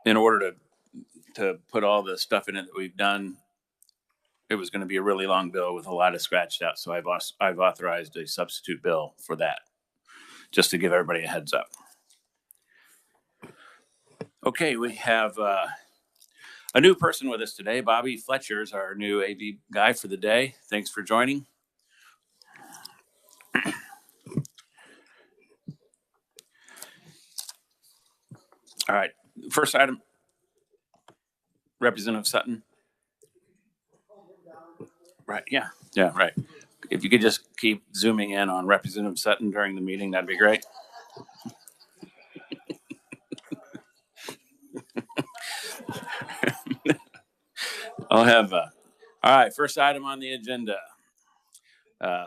in order to put all the stuff in it that we've done, it was going to be a really long bill with a lot of scratched out. So I've authorized a substitute bill for that, just to give everybody a heads up. Okay, we have a new person with us today. Bobby Fletcher is our new AV guy for the day. Thanks for joining. All right, first item, Representative Sutton. Right, yeah, right. If you could just keep zooming in on Representative Sutton during the meeting, that'd be great. I'll have, all right, first item on the agenda.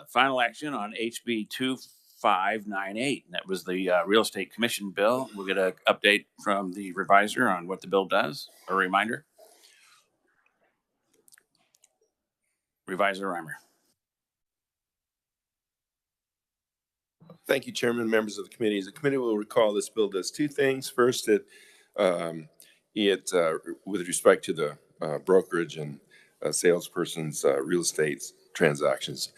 Final action on HB 2598. That was the Real Estate Commission bill. We'll get an update from the reviser on what the bill does. A reminder. Reviser Reimer. Thank you, Chairman, members of the committee. The committee will recall this bill does two things. First, it with respect to the brokerage and salesperson's real estate transactions.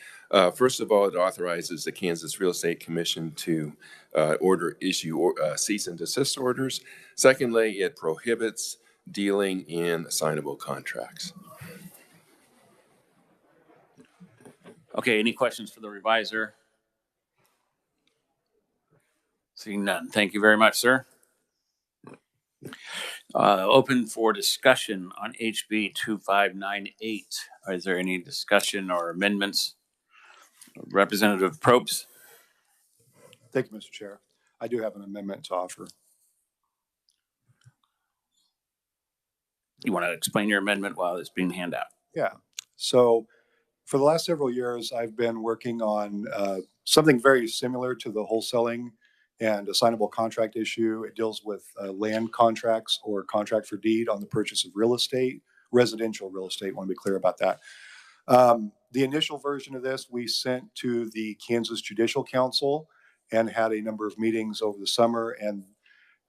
First of all, it authorizes the Kansas Real Estate Commission to issue cease and desist orders. Secondly, it prohibits dealing in assignable contracts. Okay, any questions for the reviser? Seeing none. Thank you very much, sir. Open for discussion on HB 2598. Is there any discussion or amendments? Representative Probst. Thank you, Mr. Chair. I do have an amendment to offer. You want to explain your amendment while it's being handed out? Yeah. So for the last several years, I've been working on something very similar to the wholesaling and assignable contract issue. It deals with land contracts or contract for deed on the purchase of real estate, residential real estate. I want to be clear about that. The initial version of this we sent to the Kansas Judicial Council and had a number of meetings over the summer, and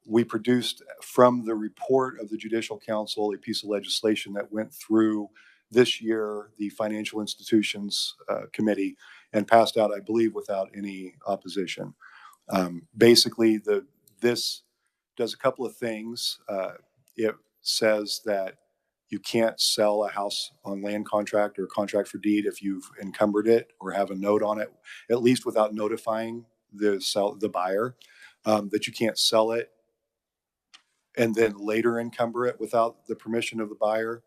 we produced from the report of the Judicial Council a piece of legislation that went through this year, the Financial Institutions Committee, and passed out, I believe, without any opposition. Basically, this does a couple of things. It says that you can't sell a house on land contract or contract for deed if you've encumbered it or have a note on it, at least without notifying the buyer, that you can't sell it and then later encumber it without the permission of the buyer.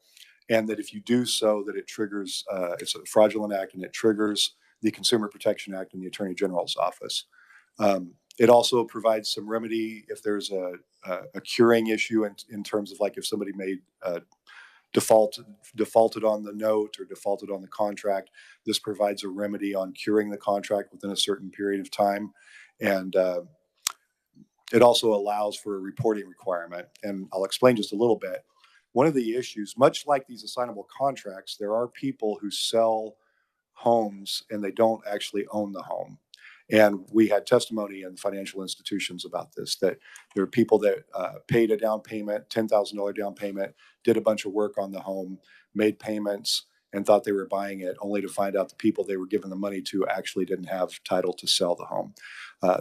And that if you do so, that it triggers, it's a fraudulent act and it triggers the Consumer Protection Act in the Attorney General's office. It also provides some remedy if there's a curing issue in terms of like if somebody made defaulted on the note or defaulted on the contract. This provides a remedy on curing the contract within a certain period of time. And it also allows for a reporting requirement. And I'll explain just a little bit. One of the issues, much like these assignable contracts, there are people who sell homes and they don't actually own the home. And we had testimony in financial institutions about this, that there are people that paid a down payment, $10,000 down payment, did a bunch of work on the home, made payments, and thought they were buying it, only to find out the people they were giving the money to actually didn't have title to sell the home.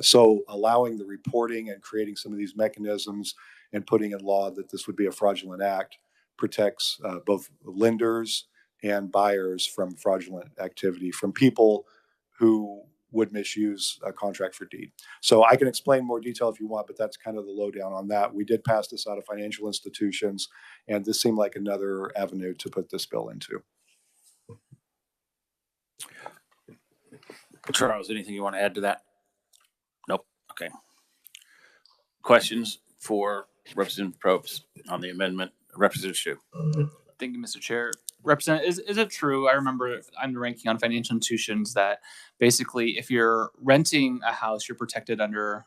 So allowing the reporting and creating some of these mechanisms and putting in law that this would be a fraudulent act protects both lenders and buyers from fraudulent activity from people who would misuse a contract for deed. So I can explain more detail if you want, but that's kind of the lowdown on that. We did pass this out of financial institutions, and this seemed like another avenue to put this bill into. Charles, anything you want to add to that? Nope. Okay. Questions for Representative Probst on the amendment? Representative Shu. Thank you, Mr. Chair. Representative, is it true? I remember I'm the ranking on financial institutions that basically if you're renting a house, you're protected under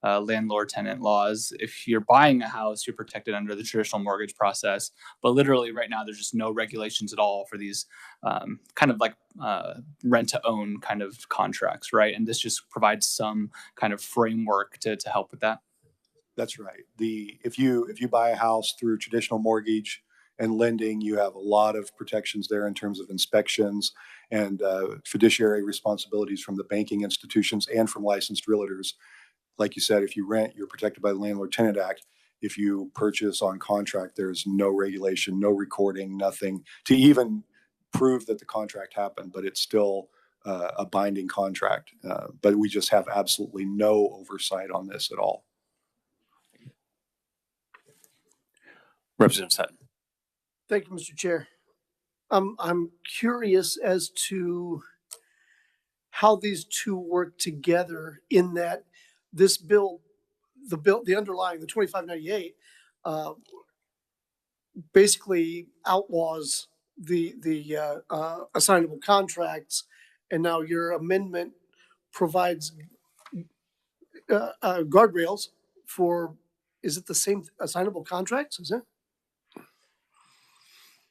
landlord-tenant laws. If you're buying a house, you're protected under the traditional mortgage process. But literally right now, there's just no regulations at all for these kind of like rent-to-own kind of contracts, right? And this just provides some kind of framework to help with that. That's right. If you buy a house through traditional mortgage and lending, you have a lot of protections there in terms of inspections and fiduciary responsibilities from the banking institutions and from licensed realtors. Like you said, if you rent, you're protected by the Landlord Tenant Act. If you purchase on contract, there's no regulation, no recording, nothing to even prove that the contract happened, but it's still a binding contract. But we just have absolutely no oversight on this at all. Representative Sutton. Thank you, Mr. Chair. I'm curious as to how these two work together in that this bill, the underlying, the 2598, basically outlaws the assignable contracts, and now your amendment provides guardrails for, is it the same assignable contracts, is it?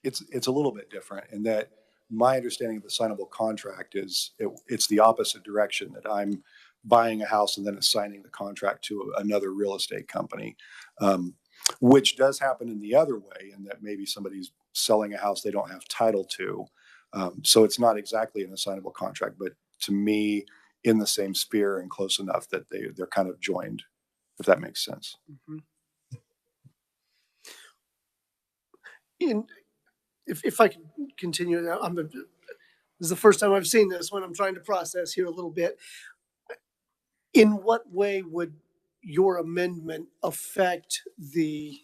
It's a little bit different in that my understanding of the assignable contract is it's the opposite direction, that I'm buying a house and then assigning the contract to another real estate company, which does happen in the other way, in that maybe somebody's selling a house they don't have title to. So it's not exactly an assignable contract, but to me, in the same sphere and close enough that they're kind of joined, if that makes sense. Mm-hmm. If I can continue now, this is the first time I've seen this when I'm trying to process here a little bit. In what way would your amendment affect the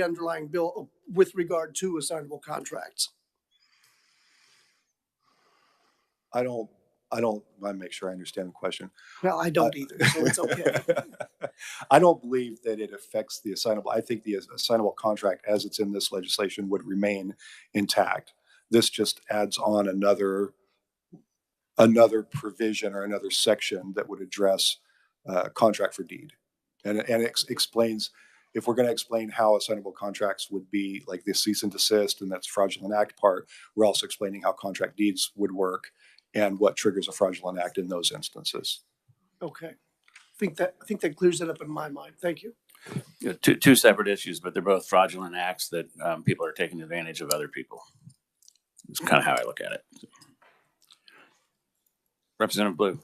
underlying bill with regard to assignable contracts? I don't want to make sure I understand the question. Well, I don't either, so it's okay. I don't believe that it affects the assignable. I think the assignable contract as it's in this legislation would remain intact. This just adds on another provision or another section that would address contract for deed. And it explains, if we're going to explain how assignable contracts would be, like the cease and desist and that's fraudulent act part, we're also explaining how contract deeds would work and what triggers a fraudulent act in those instances. Okay. I think that clears it up in my mind. Thank you. Two separate issues, but they're both fraudulent acts that people are taking advantage of other people. It's kind of how I look at it. Representative Blue.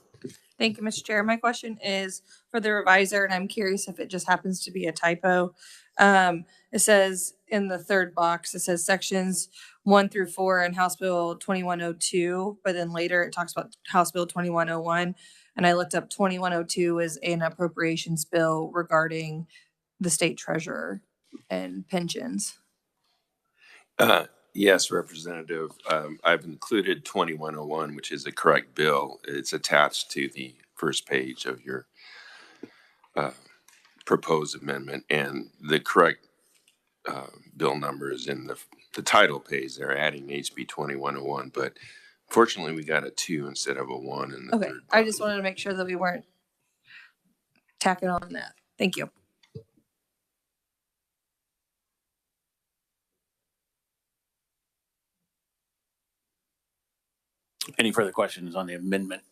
Thank you, Mr. Chair. My question is for the reviser, and I'm curious if it just happens to be a typo. It says in the third box, it says sections 1 through 4 in House Bill 2102, but then later it talks about House Bill 2101. And I looked up 2102 as an appropriations bill regarding the state treasurer and pensions. Yes, Representative. I've included 2101, which is a correct bill. It's attached to the first page of your proposed amendment, and the correct bill number is in the title page. They're adding HB 2101, but fortunately we got a 2 instead of a 1 in the Okay, third I just box. wanted to make sure that we weren't tacking on that. Thank you. Any further questions on the amendment?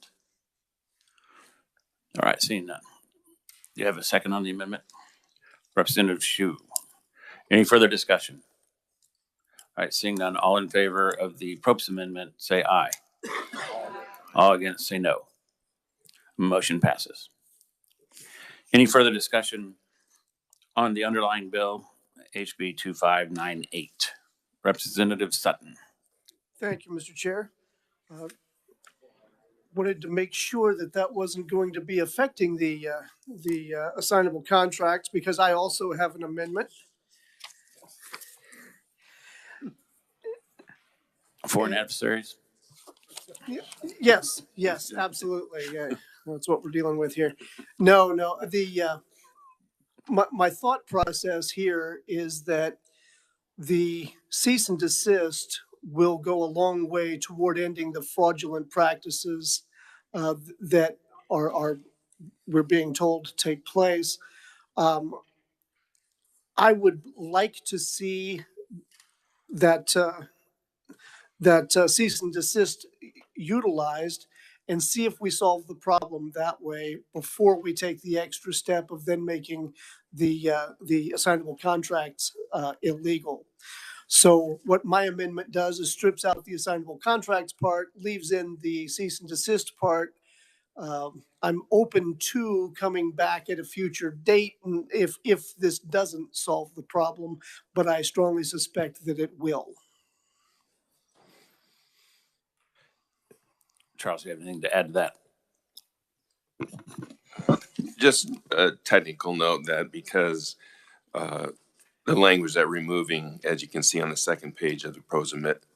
All right, seeing none. Do you have a second on the amendment? Representative Shu. Any further discussion? All right, seeing none, all in favor of the Probst amendment, say aye. All against, say no. Motion passes. Any further discussion on the underlying bill, HB 2598? Representative Sutton. Thank you, Mr. Chair. Wanted to make sure that wasn't going to be affecting the assignable contracts, because I also have an amendment. Foreign adversaries? Yes, absolutely. Yeah, that's what we're dealing with here. No, my thought process here is that the cease and desist will go a long way toward ending the fraudulent practices that we're being told to take place. I would like to see that cease and desist utilized and see if we solve the problem that way before we take the extra step of then making the assignable contracts illegal. So what my amendment does is strips out the assignable contracts part, leaves in the cease and desist part. I'm open to coming back at a future date and if this doesn't solve the problem, but I strongly suspect that it will. Charles, you have anything to add to that? Just a technical note that because the language that removing, as you can see on the second page of the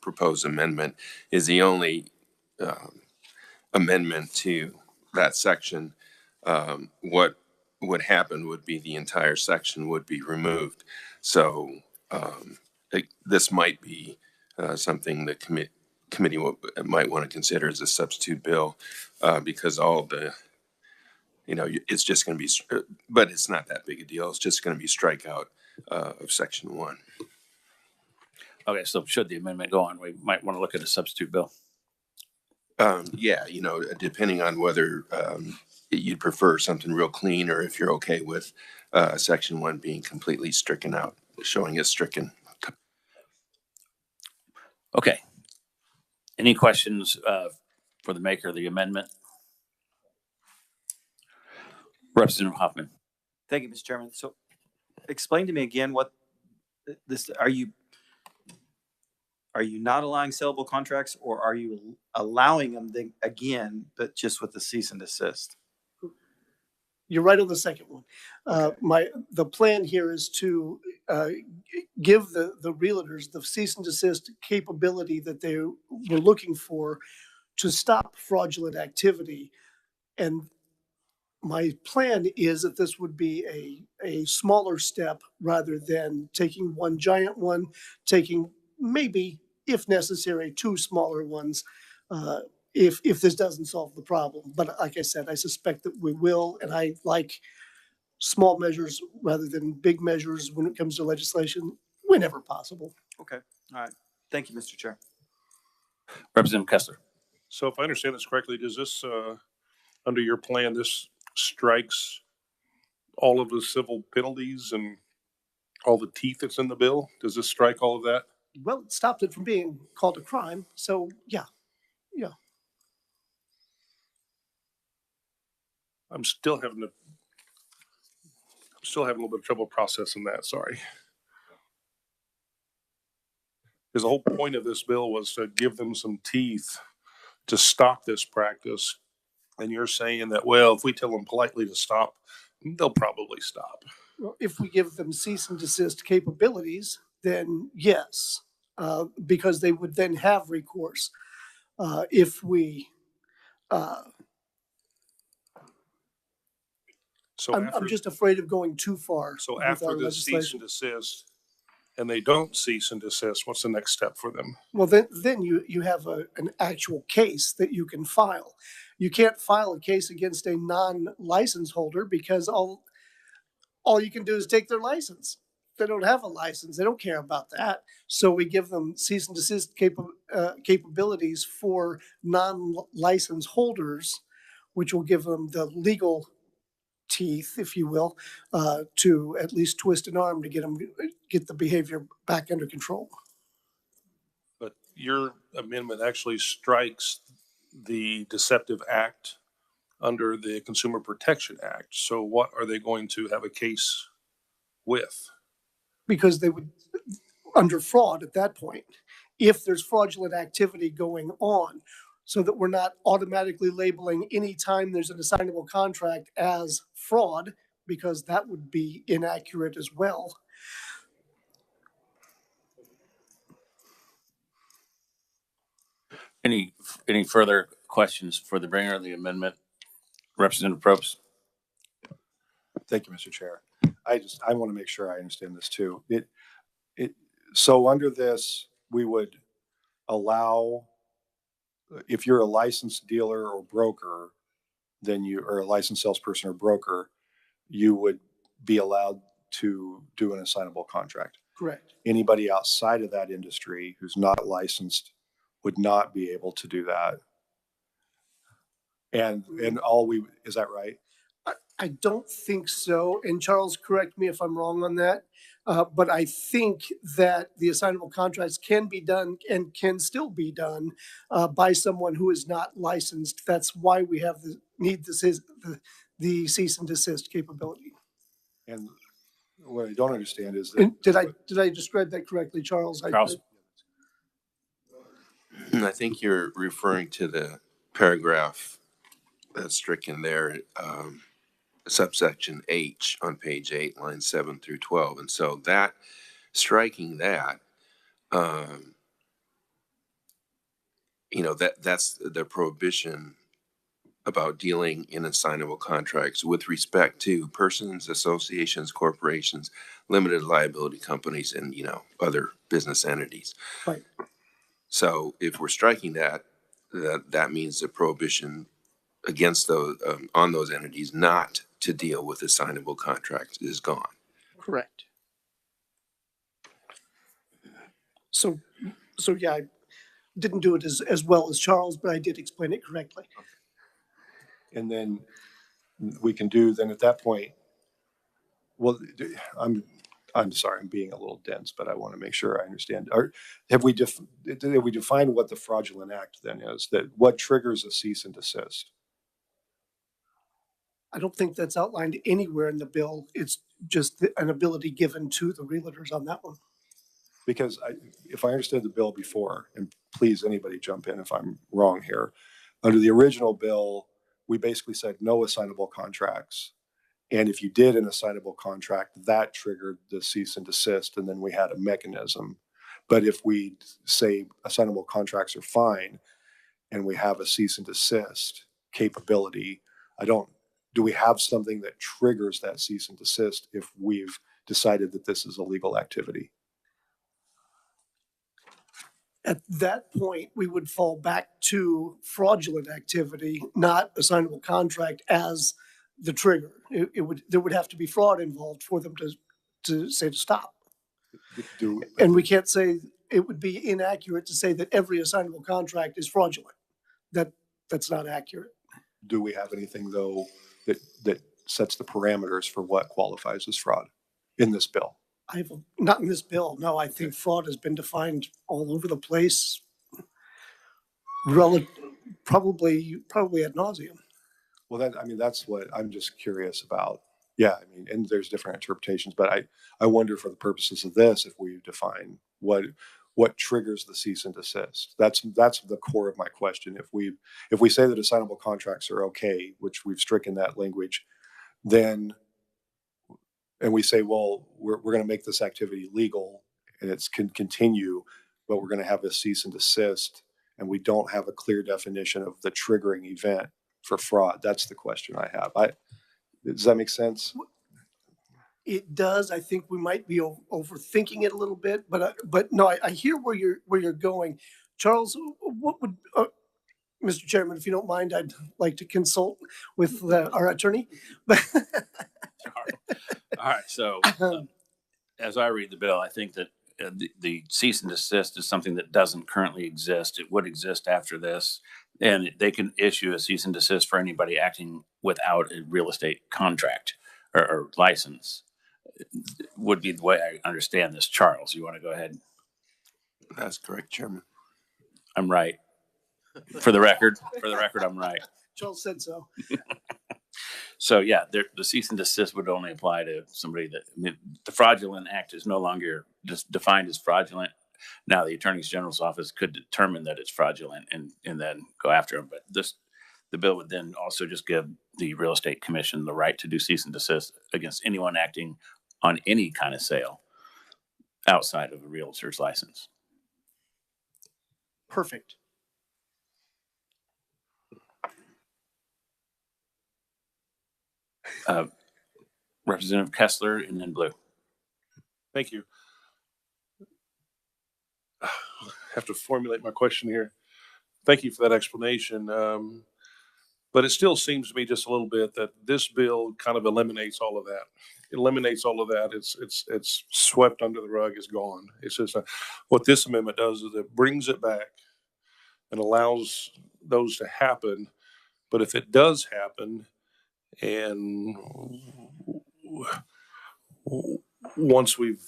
proposed amendment, is the only amendment to that section. What would happen would be the entire section would be removed. So this might be something the committee might want to consider as a substitute bill because all the, it's just going to be, but it's not that big a deal. It's just going to be strikeout of section 1. Okay, so should the amendment go on, we might want to look at a substitute bill. Yeah, depending on whether you'd prefer something real clean or if you're okay with section 1 being completely stricken out, showing it's stricken. Okay. Any questions for the maker of the amendment? Representative Hoffman. Thank you, Mr. Chairman. So explain to me again what this, are you not allowing sellable contracts, or are you allowing them again, but just with the cease and desist? You're right on the second one. The plan here is to give the realtors the cease and desist capability that they were looking for to stop fraudulent activity. And my plan is that this would be a smaller step rather than taking one giant one, taking maybe, if necessary, 2 smaller ones, if this doesn't solve the problem. But like I said, I suspect that we will, and I like small measures rather than big measures when it comes to legislation, whenever possible. Okay, all right. Thank you, Mr. Chair. Representative Kessler. So if I understand this correctly, does this, under your plan, this strikes all of the civil penalties and all the teeth that's in the bill? Does this strike all of that? Well, it stopped it from being called a crime. So yeah. I'm still having a little bit of trouble processing that. Sorry. Because the whole point of this bill was to give them some teeth to stop this practice. And you're saying that, well, if we tell them politely to stop, they'll probably stop. Well, if we give them cease and desist capabilities, then yes, because they would then have recourse. If we, I'm just afraid of going too far. So after the cease and desist, and they don't cease and desist, what's the next step for them? Well, then you have an actual case that you can file. You can't file a case against a non-license holder because all you can do is take their license. They don't have a license. They don't care about that. So we give them cease and desist capabilities for non-license holders, which will give them the legal teeth, if you will, to at least twist an arm to get the behavior back under control. But your amendment actually strikes the Deceptive Act under the Consumer Protection Act. So what are they going to have a case with? Because they would, under fraud at that point, if there's fraudulent activity going on, so that we're not automatically labeling any time there's an assignable contract as fraud, because that would be inaccurate as well. Any further questions for the bringer of the amendment? Representative Probst. Thank you, Mr. Chair. I want to make sure I understand this too. So under this, we would allow, if you're a licensed dealer or broker, then you are a licensed salesperson or broker, you would be allowed to do an assignable contract. Correct. Anybody outside of that industry who's not licensed would not be able to do that. And is that right? I don't think so. And Charles, correct me if I'm wrong on that. But I think that the assignable contracts can be done and can still be done by someone who is not licensed. That's why we have the cease and desist capability. And what I don't understand is that. And did I describe that correctly, Charles? Charles? I think you're referring to the paragraph that's stricken there, subsection H on page 8, lines 7 through 12. And so that, striking that, that's the prohibition about dealing in assignable contracts with respect to persons, associations, corporations, limited liability companies, and, other business entities. Right. So if we're striking that, that means the prohibition against those, on those entities not to deal with assignable contracts is gone. Correct. So yeah, I didn't do it as well as Charles, but I did explain it correctly. And then we can do, then at that point, well, I'm sorry, I'm being a little dense, but I want to make sure I understand. Have we defined what the fraudulent act then is? That what triggers a cease and desist? I don't think that's outlined anywhere in the bill. It's just an ability given to the realtors on that one. Because if I understood the bill before, and please anybody jump in if I'm wrong here, under the original bill, we basically said no assignable contracts. And if you did an assignable contract, that triggered the cease and desist, and then we had a mechanism. But if we say assignable contracts are fine, and we have a cease and desist capability, do we have something that triggers that cease and desist if we've decided that this is a legal activity? At that point, we would fall back to fraudulent activity, not assignable contract as the trigger. There would have to be fraud involved for them to say to stop. And we can't say, it would be inaccurate to say that every assignable contract is fraudulent. That's not accurate. Do we have anything though that sets the parameters for what qualifies as fraud in this bill? Not in this bill. No, I think fraud has been defined all over the place. Probably ad nauseum. Well, that's what I'm just curious about. Yeah, and there's different interpretations, but I wonder for the purposes of this, if we define what triggers the cease and desist. That's the core of my question. If we say that assignable contracts are okay, which we've stricken that language, then, and we say, well, we're going to make this activity legal and it can continue, but we're going to have a cease and desist, and we don't have a clear definition of the triggering event for fraud. That's the question I have. Does that make sense? It does. I think we might be overthinking it a little bit, but no, I hear where you're going. Charles, what would, Mr. Chairman, if you don't mind, I'd like to consult with our attorney. All right. So as I read the bill, I think that the cease and desist is something that doesn't currently exist. It would exist after this, and they can issue a cease and desist for anybody acting without a real estate contract or license. Would be the way I understand this. Charles, you want to go ahead? That's correct, Chairman. I'm right. For the record, I'm right. Charles said so. So yeah, the cease and desist would only apply to somebody the fraudulent act is no longer just defined as fraudulent. Now the Attorney General's office could determine that it's fraudulent and then go after them. But the bill would then also just give the Real Estate Commission the right to do cease and desist against anyone acting on any kind of sale outside of a realtor's license. Perfect. Representative Kessler and then Blue. Thank you. I have to formulate my question here. Thank you for that explanation. But it still seems to me just a little bit that this bill kind of eliminates all of that. It eliminates all of that. It's swept under the rug. It's gone. It's just what this amendment does is it brings it back and allows those to happen But if it does happen, and once we've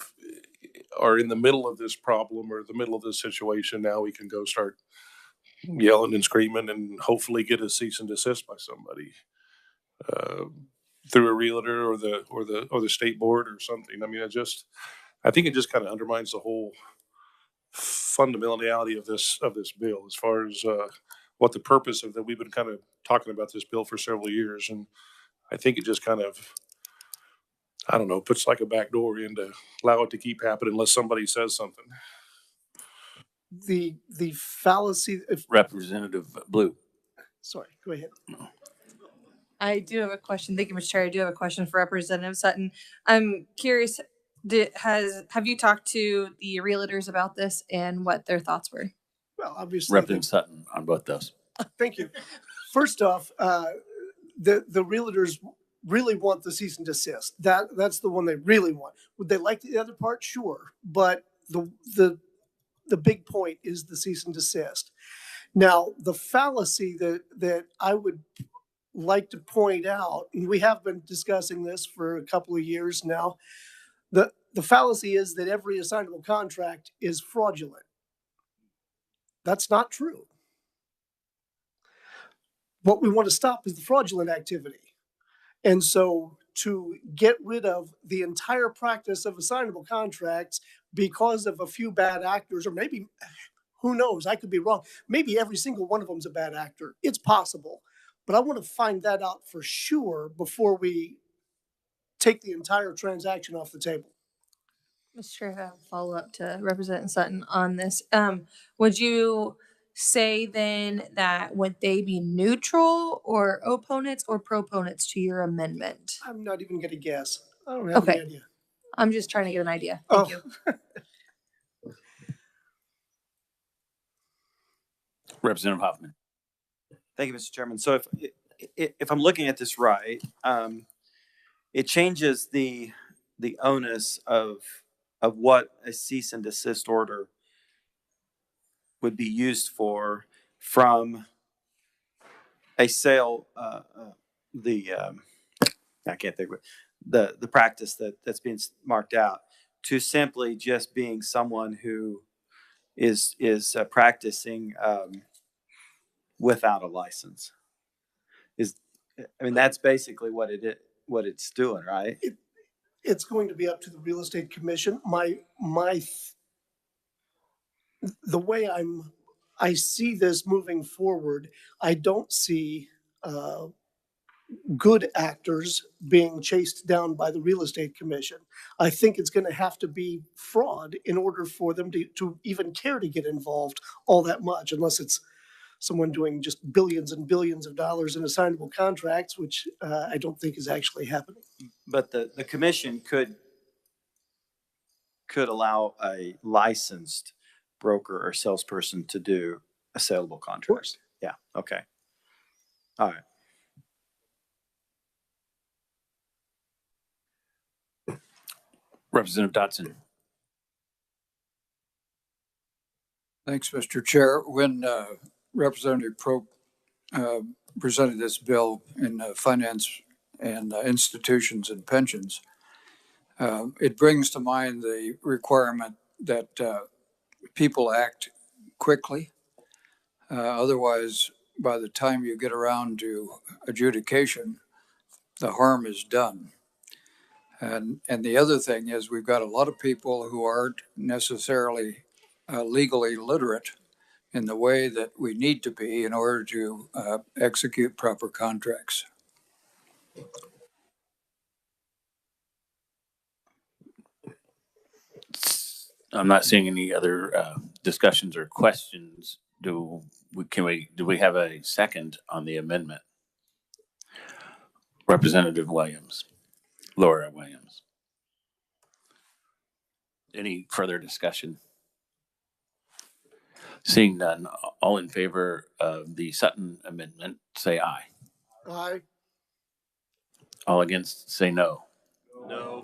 are in the middle of this problem or the middle of this situation, now we can go start yelling and screaming and hopefully get a cease and desist by somebody uh, through a realtor or the state board or something. I mean, I think it just kind of undermines the whole fundamentality of this bill as far as what the purpose of that. We've been kind of talking about this bill for several years, and I think it just kind of, I don't know, puts like a back door in to allow it to keep happening unless somebody says something. The fallacy, if, Representative Blue. sorry, go ahead. I do have a question. Thank you, Mr. Chair. I do have a question for Representative Sutton. I'm curious, have you talked to the realtors about this and what their thoughts were? Well, obviously, Representative Sutton on both those. thank you. First off, the realtors really want the cease and desist. That's the one they really want. Would they like the other part? Sure, but the big point is the cease and desist. Now, the fallacy that I would like to point out, and we have been discussing this for a couple of years now, the fallacy is that every assignable contract is fraudulent. That's not true. What we want to stop is the fraudulent activity. And so to get rid of the entire practice of assignable contracts because of a few bad actors, or maybe, who knows, I could be wrong. Maybe every single one of them is a bad actor. It's possible. But I want to find that out for sure before we take the entire transaction off the table. Mr. Chair, I have a follow-up to Representative Sutton on this. Would you say then that would they be neutral or opponents or proponents to your amendment? I'm not even going to guess. I don't have any idea. I'm just trying to get an idea. Thank you. Representative Hoffman. Thank you, Mr. Chairman. So if I'm looking at this right, it changes the onus of what a cease and desist order would be used for from a sale, I can't think of it, the practice that's being marked out, to simply just being someone who is practicing without a license. That's basically what it's doing, right? It's going to be up to the real estate commission. The way I see this moving forward, I don't see good actors being chased down by the real estate commission. I think it's going to have to be fraud in order for them to even care to get involved all that much, unless it's someone doing just billions and billions of dollars in assignable contracts, which I don't think is actually happening. But the commission could allow a licensed broker or salesperson to do a saleable contract. Yeah. Okay. All right. Representative Dotson. Thanks, Mr. Chair. When Representative Pro presented this bill in finance and institutions and pensions, it brings to mind the requirement that people act quickly. Otherwise, by the time you get around to adjudication, the harm is done. And the other thing is we've got a lot of people who aren't necessarily legally literate in the way that we need to be in order to execute proper contracts. I'm not seeing any other discussions or questions. Do we have a second on the amendment? Representative Williams, Laura Williams. Any further discussion? Seeing none, all in favor of the Sutton amendment, say aye. Aye. All against, say no. No.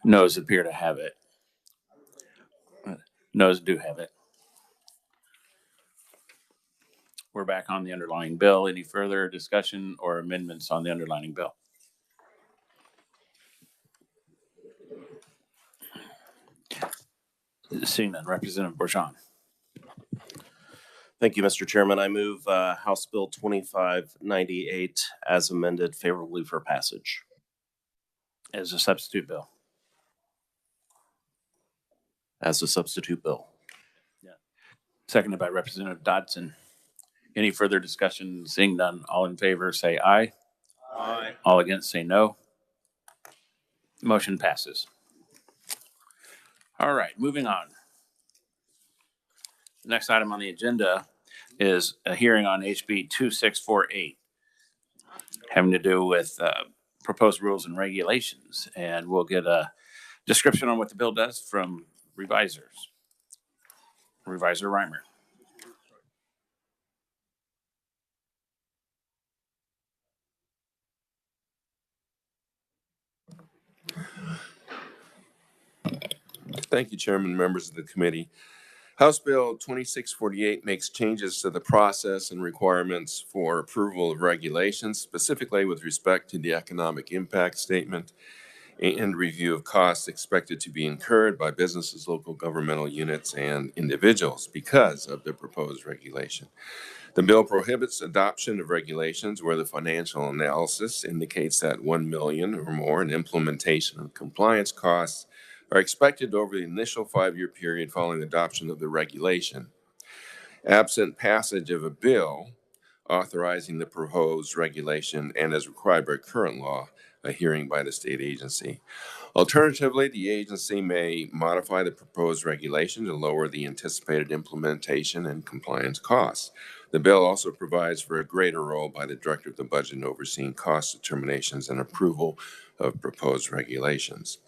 Noes appear to have it. Noes do have it. We're back on the underlying bill. Any further discussion or amendments on the underlying bill? Seeing none, Representative Bourgeon. Thank you, Mr. Chairman. I move House Bill 2598 as amended favorably for passage. As a substitute bill. As a substitute bill. Seconded by Representative Dodson. Any further discussion? Seeing none, all in favor say aye. Aye. All against say no. Motion passes. All right, moving on. The next item on the agenda is a hearing on HB 2648, having to do with proposed rules and regulations. And we'll get a description on what the bill does from Revisor Reimer. Thank you, Chairman, members of the committee. House Bill 2648 makes changes to the process and requirements for approval of regulations, specifically with respect to the economic impact statement and review of costs expected to be incurred by businesses, local governmental units, and individuals because of the proposed regulation. The bill prohibits adoption of regulations where the financial analysis indicates that $1 million or more in implementation and compliance costs are expected over the initial 5-year period following adoption of the regulation. Absent passage of a bill authorizing the proposed regulation and as required by current law, a hearing by the state agency. Alternatively, the agency may modify the proposed regulation to lower the anticipated implementation and compliance costs. The bill also provides for a greater role by the Director of the Budget in overseeing cost determinations and approval of proposed regulations.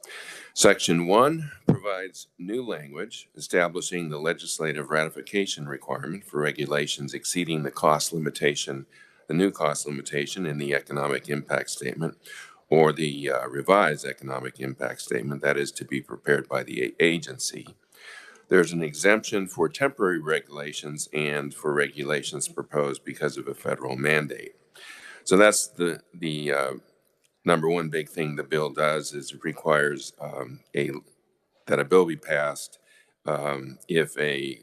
Section 1 provides new language establishing the legislative ratification requirement for regulations exceeding the new cost limitation in the economic impact statement or the revised economic impact statement that is to be prepared by the agency. There's an exemption for temporary regulations and for regulations proposed because of a federal mandate. So that's the number one big thing the bill does is it requires that a bill be passed if a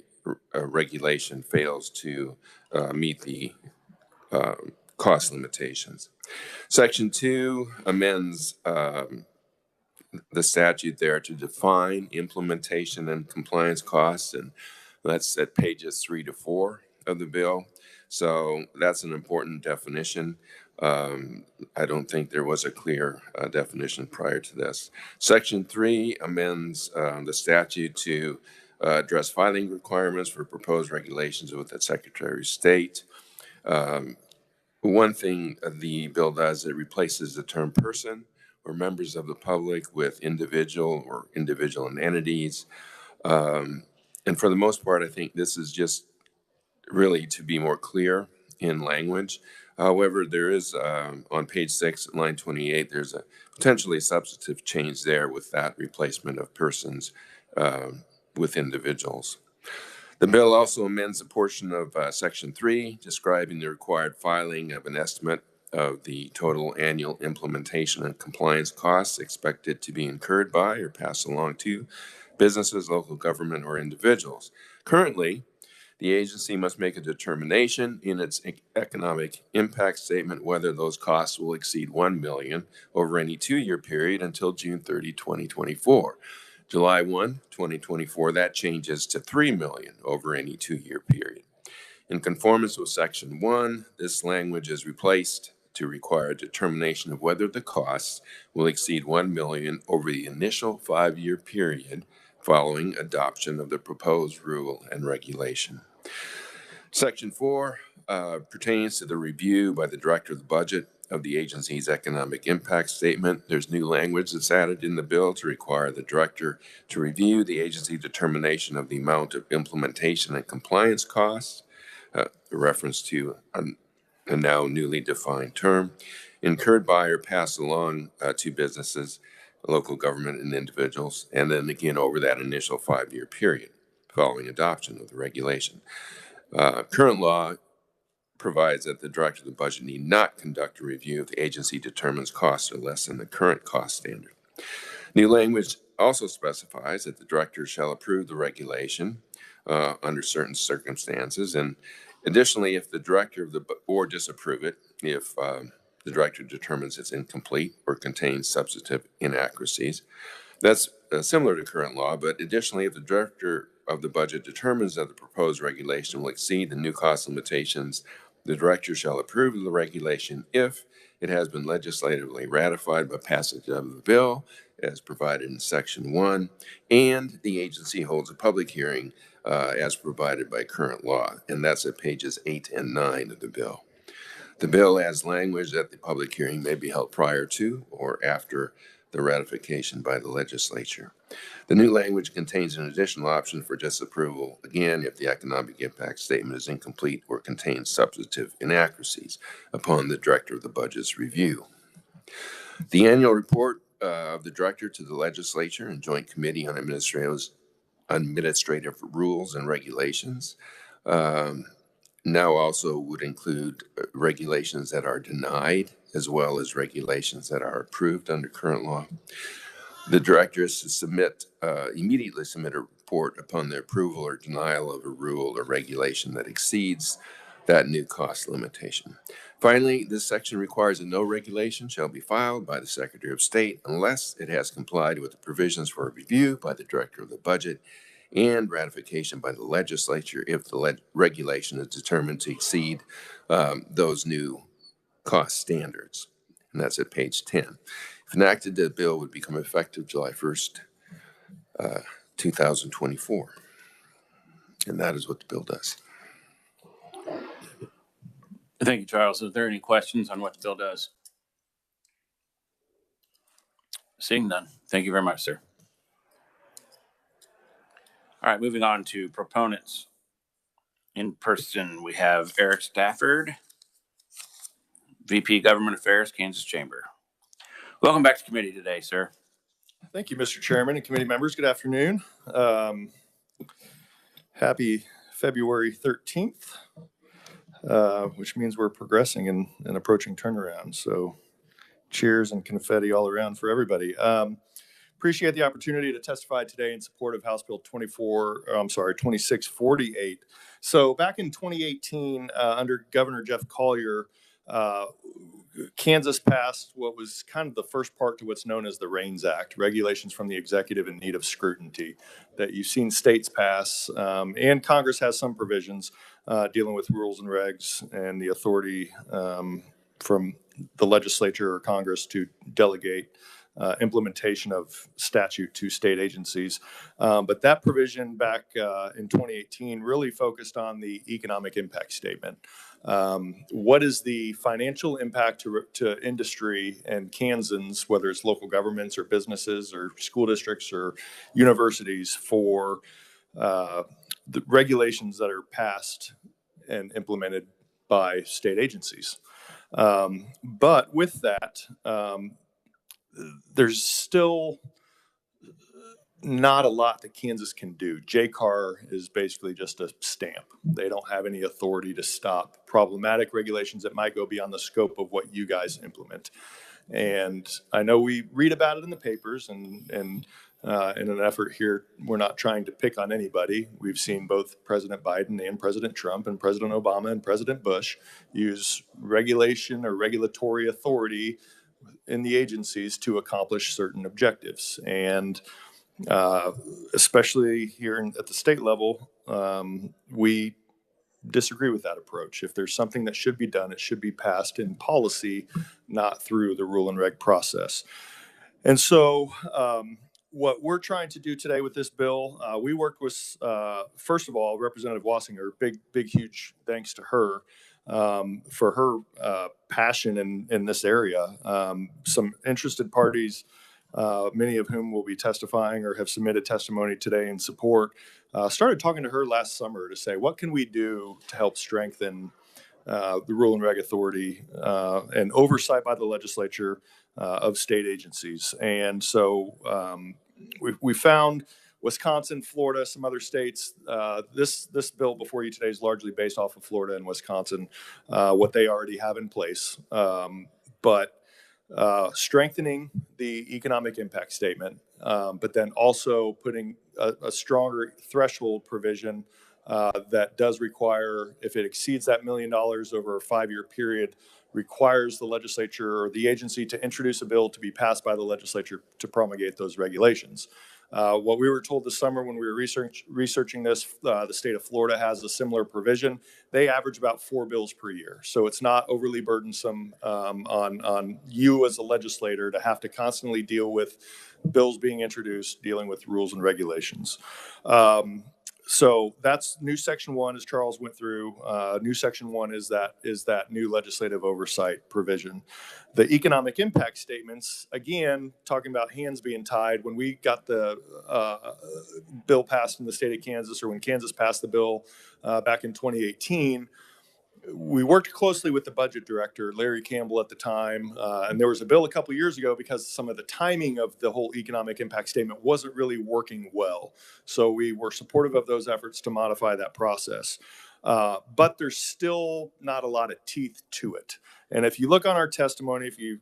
regulation fails to meet the cost limitations. Section 2 amends the statute there to define implementation and compliance costs, and that's at pages 3 to 4 of the bill. So that's an important definition. I don't think there was a clear definition prior to this. Section 3 amends the statute to address filing requirements for proposed regulations with the Secretary of State. One thing the bill does, it replaces the term person or members of the public with individual or individual and entities. And for the most part, I think this is just really to be more clear in language. However, there is on page 6, line 28, there's a potentially substantive change there with that replacement of persons with individuals. The bill also amends a portion of Section 3 describing the required filing of an estimate of the total annual implementation and compliance costs expected to be incurred by or passed along to businesses, local government, or individuals. Currently, the agency must make a determination in its economic impact statement whether those costs will exceed $1 million over any 2-year period until June 30, 2024. July 1, 2024, that changes to $3 million over any 2-year period. In conformance with Section 1, this language is replaced to require a determination of whether the costs will exceed $1 million over the initial 5-year period following adoption of the proposed rule and regulation. Section 4 pertains to the review by the Director of the Budget of the agency's economic impact statement. There's new language that's added in the bill to require the Director to review the agency determination of the amount of implementation and compliance costs, a reference to a now newly defined term, incurred by or passed along to businesses, local government, and individuals, and then again over that initial 5-year period following adoption of the regulation. Current law provides that the director of the budget need not conduct a review if the agency determines costs are less than the current cost standard. New language also specifies that the director shall approve the regulation under certain circumstances, and additionally, if the director of the or disapprove it if the director determines it's incomplete or contains substantive inaccuracies. That's similar to current law, but additionally, if the director of the budget determines that the proposed regulation will exceed the new cost limitations, the director shall approve of the regulation if it has been legislatively ratified by passage of the bill as provided in Section 1, and the agency holds a public hearing as provided by current law, and that's at pages 8 and 9 of the bill. The bill adds language that the public hearing may be held prior to or after the ratification by the legislature. The new language contains an additional option for disapproval, again, if the economic impact statement is incomplete or contains substantive inaccuracies upon the director of the budget's review. The annual report of the director to the legislature and Joint Committee on Administrative Rules and Regulations now also would include regulations that are denied as well as regulations that are approved under current law. The director is to immediately submit a report upon the approval or denial of a rule or regulation that exceeds that new cost limitation. Finally, this section requires that no regulation shall be filed by the Secretary of State unless it has complied with the provisions for review by the director of the budget and ratification by the legislature if the regulation is determined to exceed those new cost standards. And that's at page 10. If enacted, the bill would become effective July 1st, 2024. And that is what the bill does. Thank you, Charles. Is there any questions on what the bill does? Seeing none. Thank you very much, sir. All right, moving on to proponents. In person, we have Eric Stafford, VP Government Affairs, Kansas Chamber. Welcome back to committee today, sir. Thank you, Mr. Chairman and committee members. Good afternoon. Happy February 13th, which means we're progressing and approaching turnaround. So cheers and confetti all around for everybody. Appreciate the opportunity to testify today in support of House Bill 2648. So back in 2018, under Governor Jeff Collier, Kansas passed what was kind of the first part to what's known as the REINS Act, regulations from the executive in need of scrutiny that you've seen states pass, and Congress has some provisions dealing with rules and regs and the authority from the legislature or Congress to delegate implementation of statute to state agencies. But that provision back in 2018 really focused on the economic impact statement. What is the financial impact to industry and Kansans, whether it's local governments or businesses or school districts or universities, for the regulations that are passed and implemented by state agencies? But with that, there's still not a lot that Kansas can do. JCAR is basically just a stamp. They don't have any authority to stop problematic regulations that might go beyond the scope of what you guys implement. And I know we read about it in the papers, and in an effort here, we're not trying to pick on anybody. We've seen both President Biden and President Trump and President Obama and President Bush use regulation or regulatory authority in the agencies to accomplish certain objectives. And especially here at the state level, we disagree with that approach. If there's something that should be done, it should be passed in policy, not through the rule and reg process. And so what we're trying to do today with this bill, we worked with, first of all, Representative Wassinger, big, huge thanks to her for her passion in this area. Some interested parties, many of whom will be testifying or have submitted testimony today in support, started talking to her last summer to say, what can we do to help strengthen the rule and reg authority and oversight by the legislature of state agencies? And so we found Wisconsin, Florida, some other states. This bill before you today is largely based off of Florida and Wisconsin, what they already have in place. But strengthening the economic impact statement, but then also putting a stronger threshold provision that does require, if it exceeds that $1 million over a 5-year period, requires the legislature or the agency to introduce a bill to be passed by the legislature to promulgate those regulations. What we were told this summer when we were researching this, the state of Florida has a similar provision. They average about 4 bills per year. So it's not overly burdensome on you as a legislator to have to constantly deal with bills being introduced, dealing with rules and regulations. So that's new section 1, as Charles went through. New section 1 is that new legislative oversight provision. The economic impact statements, again, talking about hands being tied. When we got the bill passed in the state of Kansas, or when Kansas passed the bill back in 2018, we worked closely with the budget director, Larry Campbell, at the time. And there was a bill a couple of years ago because some of the timing of the whole economic impact statement wasn't really working well. So we were supportive of those efforts to modify that process. But there's still not a lot of teeth to it. And if you look on our testimony, if you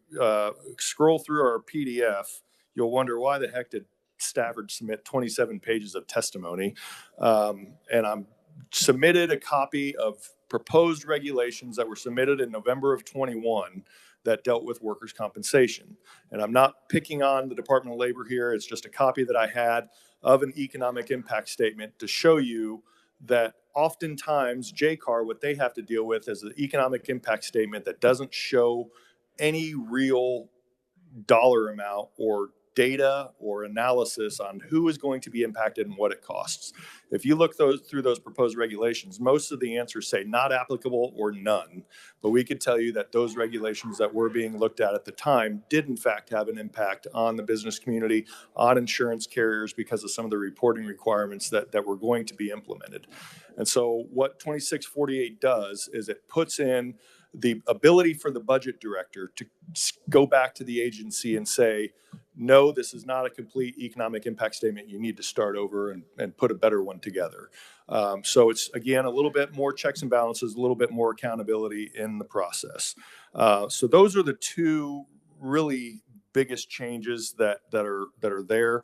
scroll through our PDF, you'll wonder why the heck did Stafford submit 27 pages of testimony. And I'm submitted a copy of proposed regulations that were submitted in November of 21 that dealt with workers' compensation. And I'm not picking on the Department of Labor here. It's just a copy that I had of an economic impact statement to show you that oftentimes JCAR, what they have to deal with is an economic impact statement that doesn't show any real dollar amount or data or analysis on who is going to be impacted and what it costs. If you look through those proposed regulations, most of the answers say not applicable or none, but we could tell you that those regulations that were being looked at the time did in fact have an impact on the business community, on insurance carriers, because of some of the reporting requirements that were going to be implemented. And so what 2648 does is it puts in the ability for the budget director to go back to the agency and say, no, this is not a complete economic impact statement. You need to start over and put a better one together. So it's, again, a little bit more checks and balances, a little bit more accountability in the process. So those are the two really biggest changes that are there.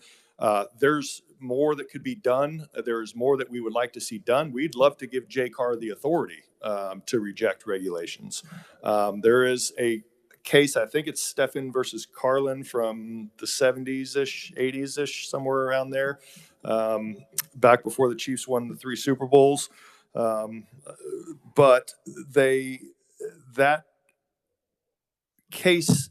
There's more that could be done. There's more that we would like to see done. We'd love to give JCAR the authority to reject regulations. There is a case, I think it's Stephan versus Carlin from the 70s-ish, 80s-ish, somewhere around there, back before the Chiefs won the 3 Super Bowls. But that case,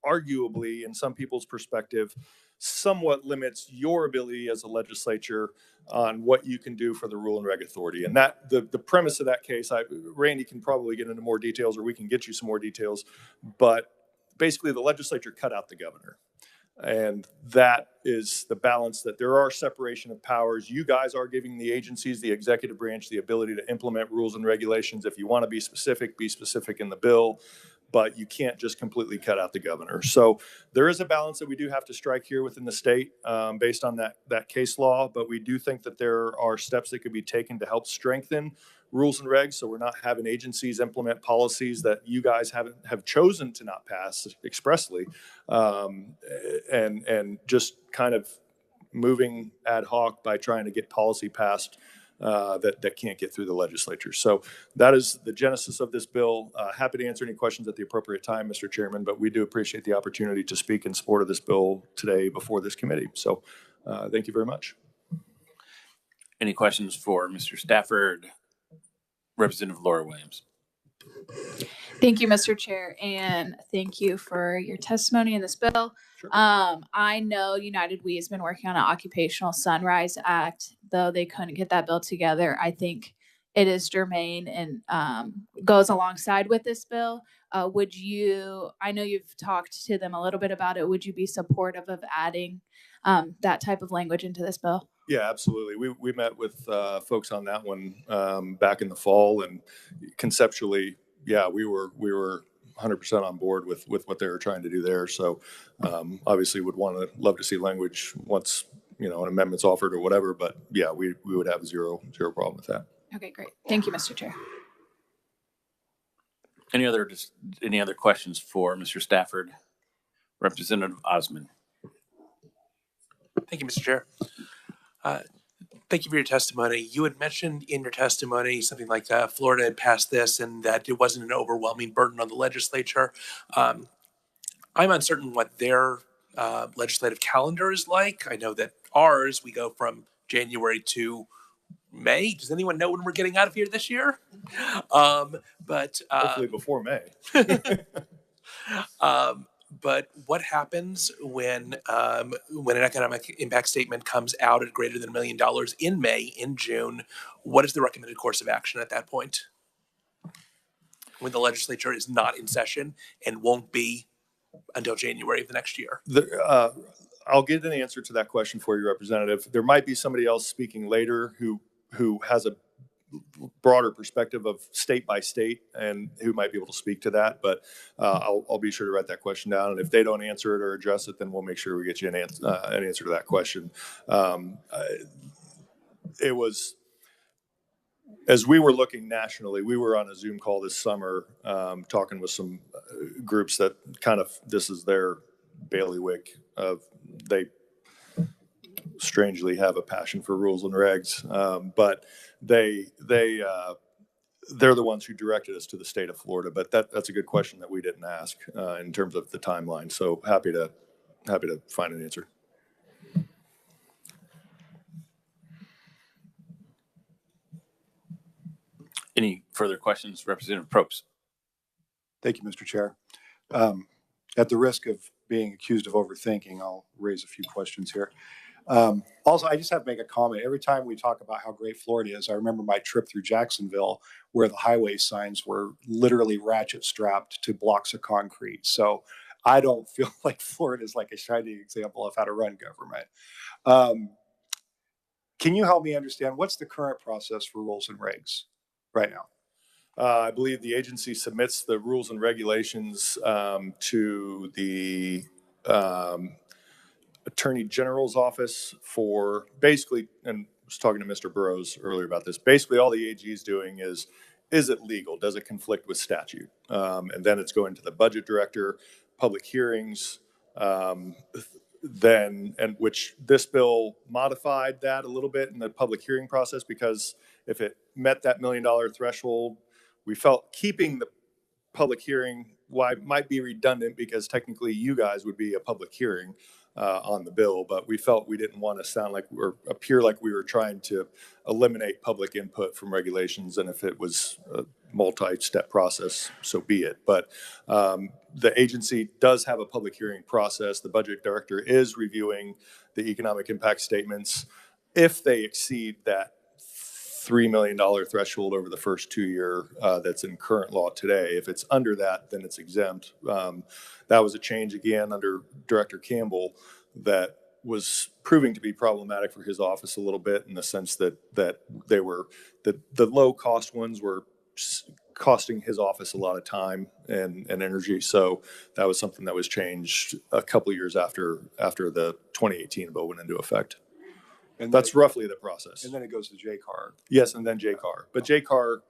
arguably, in some people's perspective, somewhat limits your ability as a legislature on what you can do for the rule and reg authority. And that the premise of that case, Randy can probably get into more details, or we can get you some more details, but basically the legislature cut out the governor. And that is the balance, that there are separation of powers. You guys are giving the agencies, the executive branch, the ability to implement rules and regulations. If you want to be specific in the bill, but you can't just completely cut out the governor. So there is a balance that we do have to strike here within the state based on that case law, but we do think that there are steps that could be taken to help strengthen rules and regs, so we're not having agencies implement policies that you guys have chosen to not pass expressly, and just kind of moving ad hoc by trying to get policy passed that can't get through the legislature. So that is the genesis of this bill. Happy to answer any questions at the appropriate time, Mr. Chairman, but we do appreciate the opportunity to speak in support of this bill today before this committee. So thank you very much. Any questions for Mr. Stafford? Representative Laura Williams. Thank you, Mr. Chair, and thank you for your testimony in this bill. Sure. I know United We has been working on an Occupational Sunrise Act, though they couldn't get that bill together. I think it is germane and goes alongside with this bill. I know you've talked to them a little bit about it. Would you be supportive of adding that type of language into this bill? Yeah, absolutely. We met with folks on that one back in the fall, and conceptually, yeah, we were 100% on board with what they were trying to do there. So obviously would love to see language once an amendment's offered or whatever. But yeah, we would have zero problem with that. Okay, great. Thank you, Mr. Chair. Any other questions for Mr. Stafford? Representative Osman. Thank you, Mr. Chair. Thank you for your testimony. You had mentioned in your testimony something like Florida had passed this and that it wasn't an overwhelming burden on the legislature. I'm uncertain what their legislative calendar is like. I know that ours, we go from January to May. Does anyone know when we're getting out of here this year? But hopefully before May. But what happens when an economic impact statement comes out at greater than $1 million in May, in June? What is the recommended course of action at that point? When the legislature is not in session and won't be until January of the next year? I'll get an answer to that question for you, Representative. There might be somebody else speaking later who has a broader perspective of state by state and who might be able to speak to that. But I'll be sure to write that question down. And if they don't answer it or address it, then we'll make sure we get you an answer to that question. It was, as we were looking nationally, we were on a Zoom call this summer talking with some groups that kind of, this is their bailiwick of, they strangely have a passion for rules and regs, but they're the ones who directed us to the state of Florida. But that's a good question that we didn't ask in terms of the timeline. So happy to find an answer. Any further questions, Representative Probst? Thank you, Mr. Chair. At the risk of being accused of overthinking, I'll raise a few questions here. Also, I just have to make a comment. Every time we talk about how great Florida is, I remember my trip through Jacksonville where the highway signs were literally ratchet strapped to blocks of concrete. So I don't feel like Florida is like a shining example of how to run government. Can you help me understand what's the current process for rules and regs right now? I believe the agency submits the rules and regulations to the Attorney General's office for basically, and I was talking to Mr. Burrows earlier about this, basically all the AG is doing is it legal? Does it conflict with statute? And then it's going to the budget director, public hearings, which this bill modified that a little bit in the public hearing process, because if it met that $1 million threshold, we felt keeping the public hearing might be redundant because technically you guys would be a public hearing on the bill, but we felt we didn't want to sound like or appear like we were trying to eliminate public input from regulations. And if it was a multi-step process, so be it. But the agency does have a public hearing process. The budget director is reviewing the economic impact statements. If they exceed that $3 million threshold over the first 2 year that's in current law today. If it's under that, then it's exempt. That was a change again under Director Campbell that was proving to be problematic for his office a little bit, in the sense that they were the low cost ones were costing his office a lot of time and energy. So that was something that was changed a couple of years after the 2018 bill went into effect. And that's roughly the process. And then it goes to JCAR. Yes, and then JCAR. But JCAR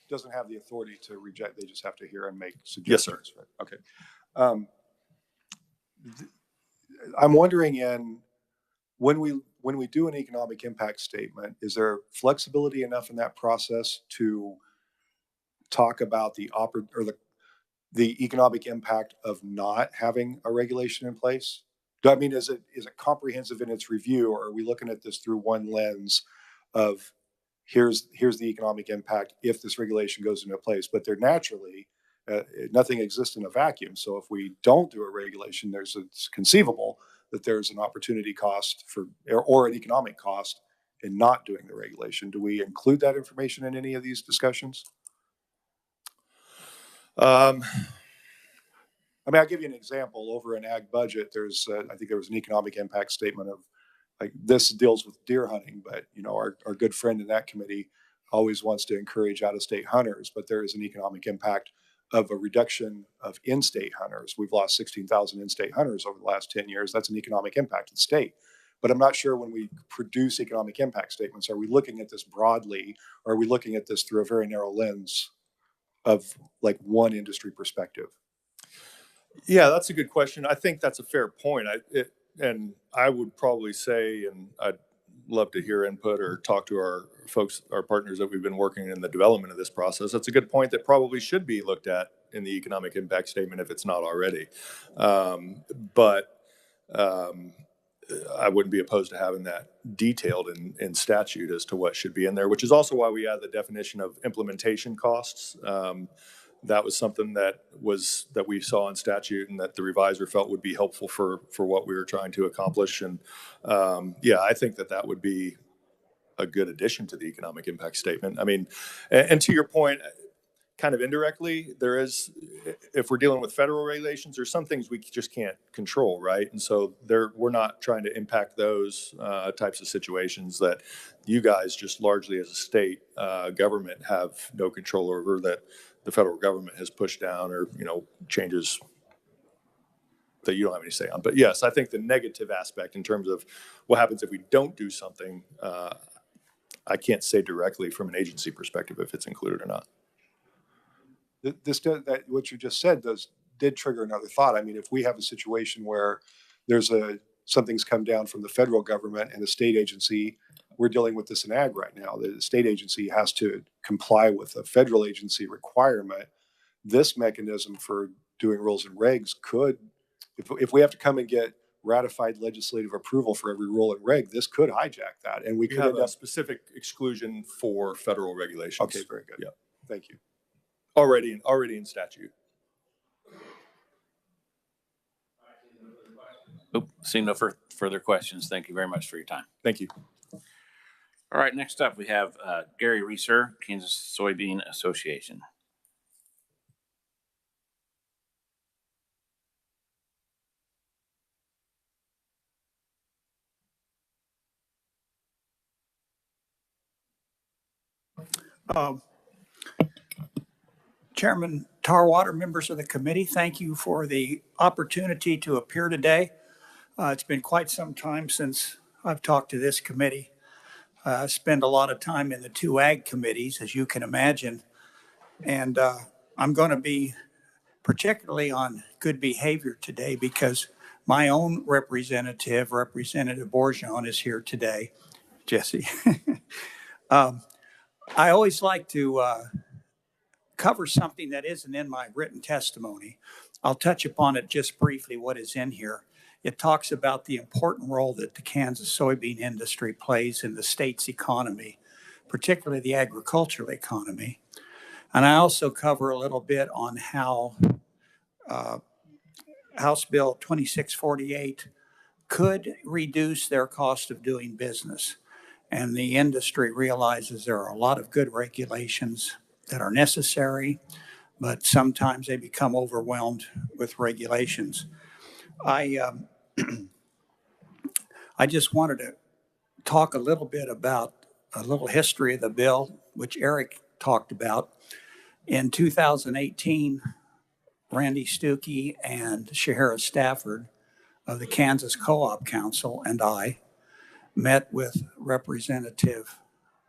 doesn't have the authority to reject. They just have to hear and make Yes, suggestions. sir. Right? Okay. I'm wondering, when we do an economic impact statement, is there flexibility enough in that process to talk about the economic impact of not having a regulation in place? I mean, is it comprehensive in its review, or are we looking at this through one lens of here's the economic impact if this regulation goes into place? But they're naturally, nothing exists in a vacuum. So if we don't do a regulation, it's conceivable that there's an opportunity cost or an economic cost in not doing the regulation. Do we include that information in any of these discussions? I mean, I'll give you an example. Over in ag budget, I think there was an economic impact statement of, like, this deals with deer hunting, but our good friend in that committee always wants to encourage out-of-state hunters, but there is an economic impact of a reduction of in-state hunters. We've lost 16,000 in-state hunters over the last 10 years. That's an economic impact to the state. But I'm not sure when we produce economic impact statements, are we looking at this broadly, or are we looking at this through a very narrow lens of like one industry perspective? Yeah, that's a good question. I think that's a fair point. And I would probably say, and I'd love to hear input or talk to our folks, our partners that we've been working in the development of this process. That's a good point that probably should be looked at in the economic impact statement if it's not already. But I wouldn't be opposed to having that detailed in statute as to what should be in there, which is also why we add the definition of implementation costs. That was something that we saw in statute and that the reviser felt would be helpful for what we were trying to accomplish. And yeah, I think that would be a good addition to the economic impact statement. I mean, and to your point, kind of indirectly, there is, if we're dealing with federal regulations, there's some things we just can't control, right? And so we're not trying to impact those types of situations that you guys just largely as a state government have no control over, that the federal government has pushed down, or, you know, changes that you don't have any say on. But yes, I think the negative aspect in terms of what happens if we don't do something, I can't say directly from an agency perspective if it's included or not. What you just said did trigger another thought. I mean, if we have a situation where something's come down from the federal government and a state agency, we're dealing with this in ag right now. The state agency has to comply with a federal agency requirement. This mechanism for doing rules and regs could, if we have to come and get ratified legislative approval for every rule and reg, this could hijack that, and we could have a specific exclusion for federal regulations. Okay, very good. Yeah, thank you. Already in statute. Seeing no further questions, thank you very much for your time. Thank you. All right, next up we have Gary Reeser, Kansas Soybean Association. Chairman Tarwater, members of the committee, thank you for the opportunity to appear today. It's been quite some time since I've talked to this committee. I spend a lot of time in the two ag committees, as you can imagine, and I'm going to be particularly on good behavior today because my own representative, Representative Bourgeon, is here today. Jesse. I always like to cover something that isn't in my written testimony. I'll touch upon it just briefly, what is in here. It talks about the important role that the Kansas soybean industry plays in the state's economy, particularly the agricultural economy. And I also cover a little bit on how House Bill 2648 could reduce their cost of doing business. And the industry realizes there are a lot of good regulations that are necessary, but sometimes they become overwhelmed with regulations. I just wanted to talk a little bit about a little history of the bill, which Eric talked about. In 2018, Randy Stuckey and Shahara Stafford of the Kansas Co-op Council and I met with Representative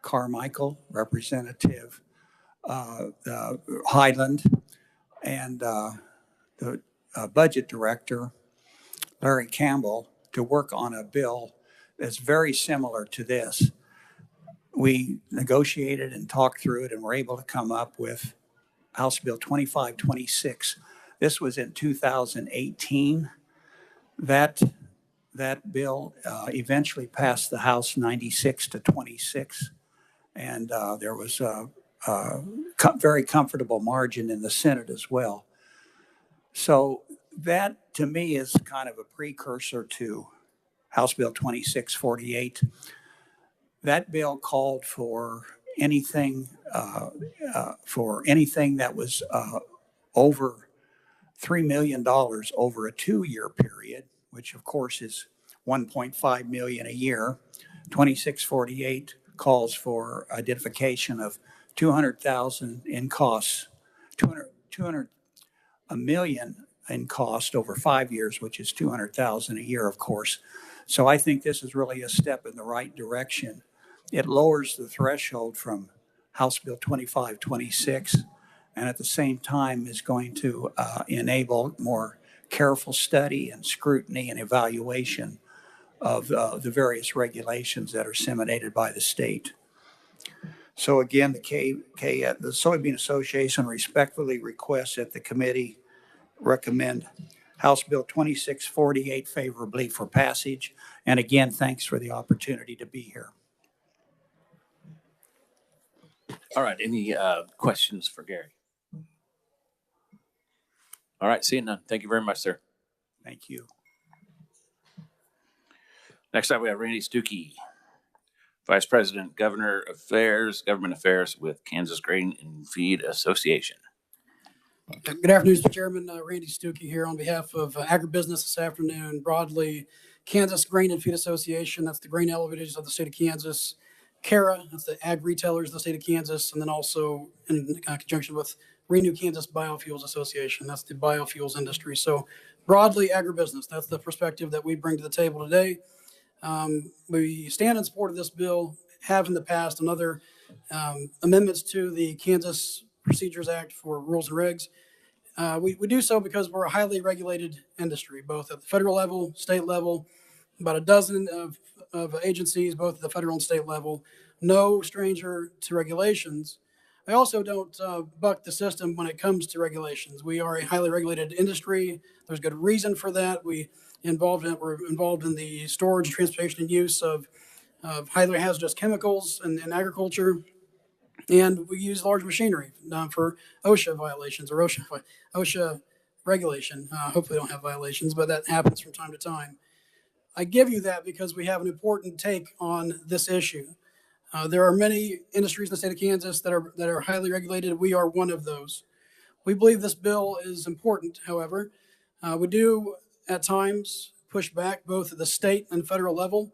Carmichael, Representative Highland, and the budget director, Larry Campbell, to work on a bill that's very similar to this. We negotiated and talked through it and were able to come up with House Bill 2526. This was in 2018. That bill eventually passed the House 96-26, and there was a very comfortable margin in the Senate as well. So that, to me, is kind of a precursor to House Bill 2648. That bill called for anything that was over $3 million over a 2-year period, which of course is $1.5 million a year. 2648 calls for identification of 200,000 in costs, 200 $1 million in cost over 5 years, which is 200,000 a year, of course. So I think this is really a step in the right direction. It lowers the threshold from House Bill 2526, and at the same time is going to enable more careful study and scrutiny and evaluation of the various regulations that are disseminated by the state. So again, the Soybean Association respectfully requests that the committee recommend House Bill 2648 favorably for passage. And again, thanks for the opportunity to be here. All right. Any questions for Gary? All right. Seeing none. Thank you very much, sir. Thank you. Next up, we have Randy Stuckey, Vice President, Government Affairs with Kansas Grain and Feed Association. Good afternoon, Mr. Chairman. Randy Stuckey here on behalf of Agribusiness this afternoon. Broadly, Kansas Grain and Feed Association, that's the grain elevators of the state of Kansas. CARA, that's the ag retailers of the state of Kansas. And then also in conjunction with Renew Kansas Biofuels Association, that's the biofuels industry. So broadly, agribusiness, that's the perspective that we bring to the table today. We stand in support of this bill, have in the past, and other amendments to the Kansas Procedures Act for rules and regs. We do so because we're a highly regulated industry, both at the federal level, state level, about a dozen of agencies, both at the federal and state level. No stranger to regulations. I also don't buck the system when it comes to regulations. We are a highly regulated industry. There's good reason for that. We're involved in the storage, transportation, and use of highly hazardous chemicals in agriculture. And we use large machinery for OSHA violations or OSHA regulation. Hopefully, we don't have violations, but that happens from time to time. I give you that because we have an important take on this issue. There are many industries in the state of Kansas that are highly regulated. We are one of those. We believe this bill is important, however. We do, at times, push back both at the state and federal level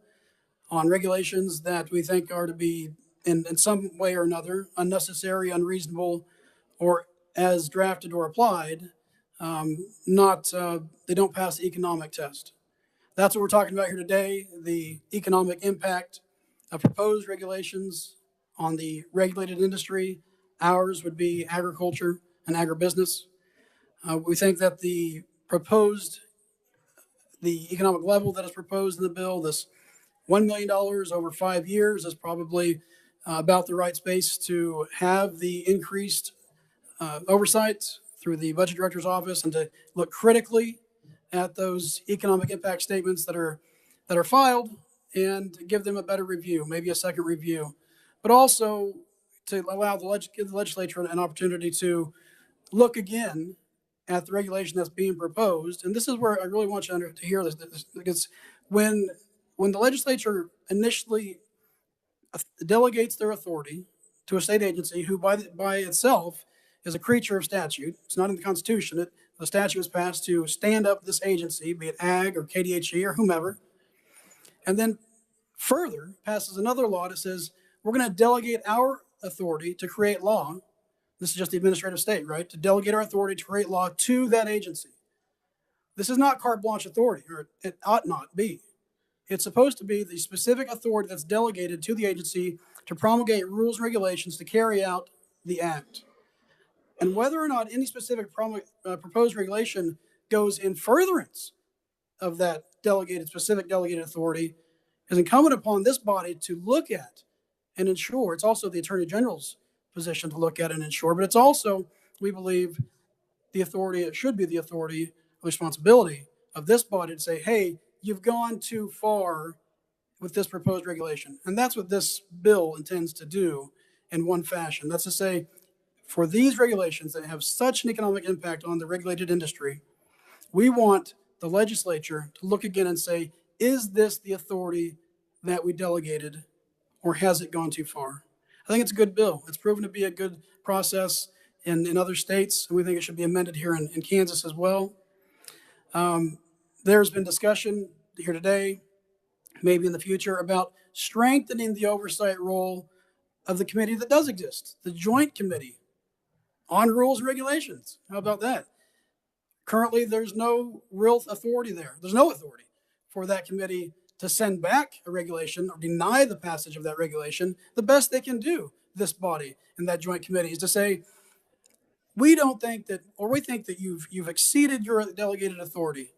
on regulations that we think are to be, in some way or another, unnecessary, unreasonable, or as drafted or applied, they don't pass the economic test. That's what we're talking about here today, the economic impact of proposed regulations on the regulated industry. Ours would be agriculture and agribusiness. We think that the economic level that is proposed in the bill, this $1 million over 5 years, is probably about the right space to have the increased oversight through the budget director's office and to look critically at those economic impact statements that are filed and give them a better review, maybe a second review, but also to allow give the legislature an opportunity to look again at the regulation that's being proposed. And this is where I really want you to hear this, because when the legislature initially delegates their authority to a state agency who by itself is a creature of statute, it's not in the Constitution. The statute was passed to stand up this agency, be it AG or KDHE or whomever, and then further passes another law that says we're going to delegate our authority to create law. This is just the administrative state, right? To delegate our authority to create law to that agency. This is not carte blanche authority, or it ought not be. It's supposed to be the specific authority that's delegated to the agency to promulgate rules and regulations to carry out the act. And whether or not any specific proposed regulation goes in furtherance of that specific delegated authority is incumbent upon this body to look at and ensure. It's also the Attorney General's position to look at and ensure, but it's also, we believe, it should be the authority, responsibility of this body to say, hey, you've gone too far with this proposed regulation. And that's what this bill intends to do in one fashion. That's to say, for these regulations that have such an economic impact on the regulated industry, we want the legislature to look again and say, is this the authority that we delegated, or has it gone too far? I think it's a good bill. It's proven to be a good process in other states. We think it should be amended here in Kansas as well. There's been discussion here today, maybe in the future, about strengthening the oversight role of the committee that does exist, the Joint Committee on Rules and Regulations. How about that? Currently, there's no real authority there. There's no authority for that committee to send back a regulation or deny the passage of that regulation, the best they can do, this body and that joint committee, is to say, we don't think that, or we think that you've exceeded your delegated authority.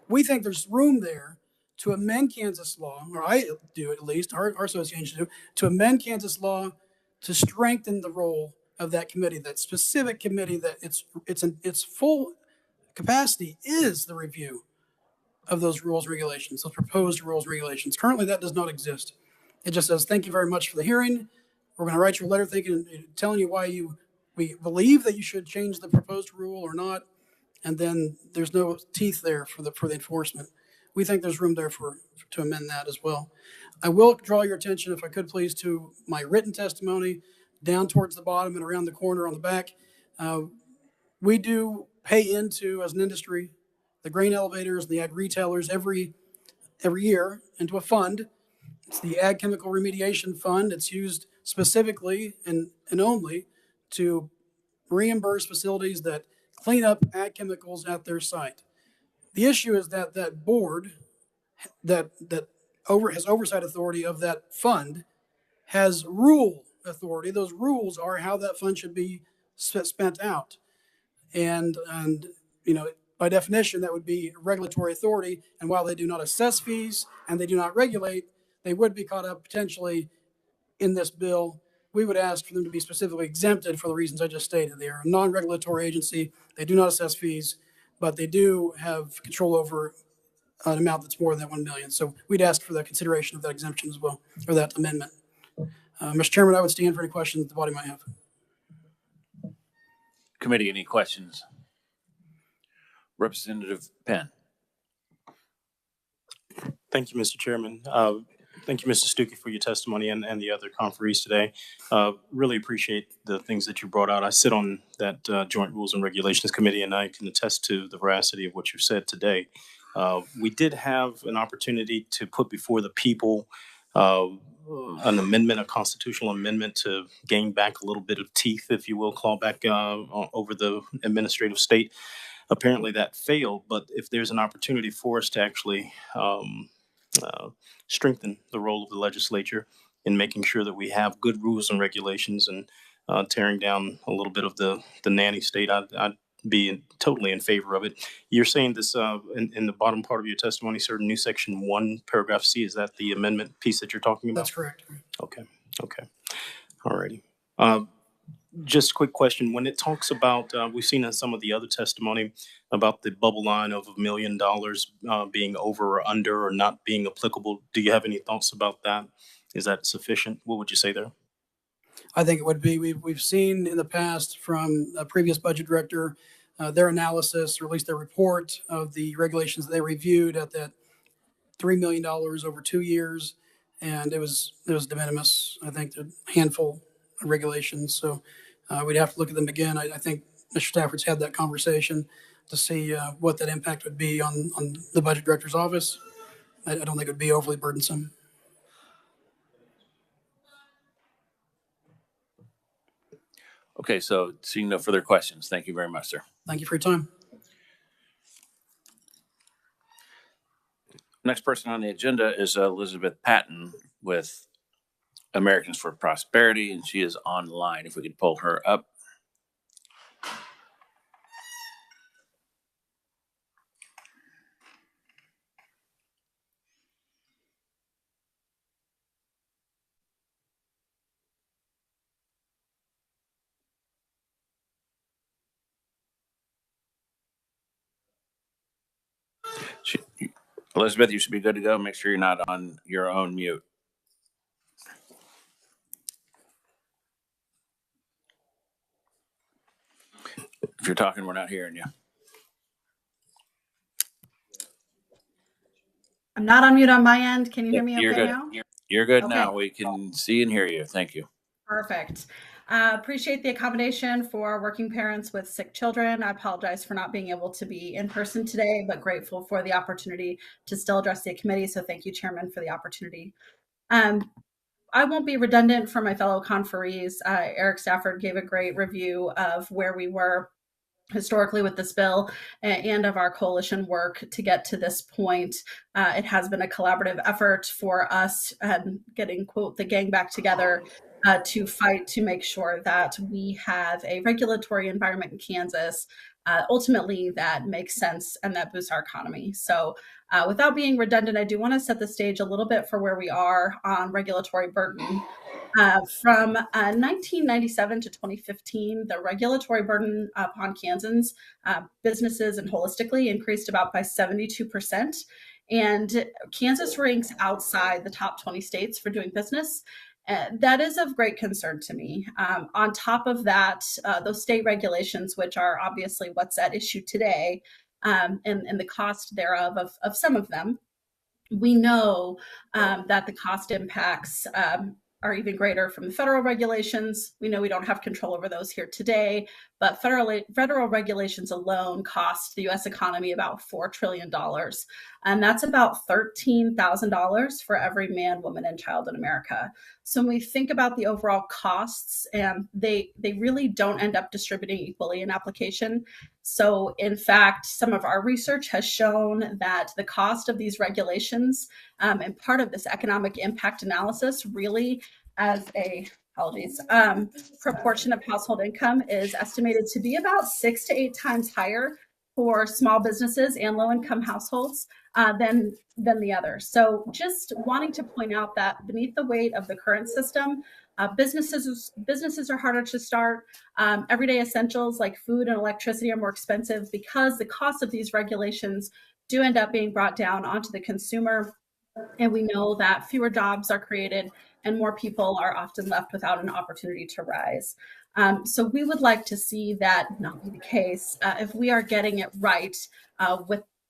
We think there's room there to amend Kansas law, or I do at least, our association do, to amend Kansas law to strengthen the role of that committee, that specific committee that its full capacity is the review of those rules and regulations, those proposed rules and regulations. Currently, that does not exist. It just says, thank you very much for the hearing. We're going to write you a letter telling you why we believe that you should change the proposed rule or not. And then there's no teeth there for the enforcement. We think there's room there to amend that as well. I will draw your attention, if I could please, to my written testimony down towards the bottom and around the corner on the back. We do pay into, as an industry, the grain elevators and the ag retailers every year into a fund. It's the Ag Chemical Remediation Fund. It's used specifically and only to reimburse facilities that clean up ag chemicals at their site. The issue is that that board that has oversight authority of that fund has rule authority. Those rules are how that fund should be spent out. And by definition, that would be regulatory authority. And while they do not assess fees and they do not regulate, they would be caught up potentially in this bill. We would ask for them to be specifically exempted for the reasons I just stated. They are a non-regulatory agency. They do not assess fees, but they do have control over an amount that's more than that $1 million. So we'd ask for the consideration of that exemption as well, or that amendment. Mr. Chairman, I would stand for any questions the body might have. Committee, any questions? Representative Penn. Thank you, Mr. Chairman. Thank you, Mr. Stuckey, for your testimony and the other conferees today. Really appreciate the things that you brought out. I sit on that Joint Rules and Regulations Committee, and I can attest to the veracity of what you said today. We did have an opportunity to put before the people an amendment, a constitutional amendment to gain back a little bit of teeth, if you will, claw back over the administrative state. Apparently that failed, but if there's an opportunity for us to actually strengthen the role of the legislature in making sure that we have good rules and regulations and tearing down a little bit of the nanny state, I'd be totally in favor of it. You're saying this in the bottom part of your testimony, sir, new section 1, paragraph C, is that the amendment piece that you're talking about? That's correct. Okay. All righty. Just a quick question. When it talks about, we've seen in some of the other testimony about the bubble line of $1 million being over or under or not being applicable. Do you have any thoughts about that? Is that sufficient? What would you say there? I think it would be. We've seen in the past from a previous budget director, their analysis, or at least their report of the regulations that they reviewed at that $3 million over 2 years. And it was de minimis, I think, a handful of regulations. So we'd have to look at them again. I think Mr. Stafford's had that conversation to see what that impact would be on the budget director's office. I don't think it would be overly burdensome. Okay, so seeing no further questions, thank you very much, sir. Thank you for your time. Next person on the agenda is Elizabeth Patton with Americans for Prosperity, and she is online. If we could pull her up. Elizabeth, you should be good to go. Make sure you're not on your own mute. If you're talking, we're not hearing you. I'm not on mute on my end. Can you hear me okay good. now? You're good Okay. now. We can see and hear you. Thank you. Perfect. Appreciate the accommodation for working parents with sick children. I apologize for not being able to be in person today, but grateful for the opportunity to still address the committee. So thank you, Chairman, for the opportunity. I won't be redundant for my fellow conferees. Eric Stafford gave a great review of where we were historically with this bill and of our coalition work to get to this point. It has been a collaborative effort for us getting, quote, the gang back together to fight to make sure that we have a regulatory environment in Kansas ultimately that makes sense and that boosts our economy. So without being redundant, I do want to set the stage a little bit for where we are on regulatory burden. From 1997 to 2015, the regulatory burden upon Kansans businesses and holistically increased about by 72%. And Kansas ranks outside the top 20 states for doing business. That is of great concern to me. On top of that, those state regulations, which are obviously what's at issue today, and the cost thereof of some of them, we know that the cost impacts are even greater from the federal regulations. We know we don't have control over those here today, but federal regulations alone cost the U.S. economy about $4 trillion. And that's about $13,000 for every man, woman, and child in America. So when we think about the overall costs, they really don't end up distributing equally in application. So in fact, some of our research has shown that the cost of these regulations and part of this economic impact analysis really as a proportion of household income is estimated to be about 6 to 8 times higher for small businesses and low-income households than the other. So just wanting to point out that beneath the weight of the current system, businesses are harder to start. Everyday essentials like food and electricity are more expensive because the cost of these regulations do end up being brought down onto the consumer. And we know that fewer jobs are created and more people are often left without an opportunity to rise. So we would like to see that not be the case if we are getting it right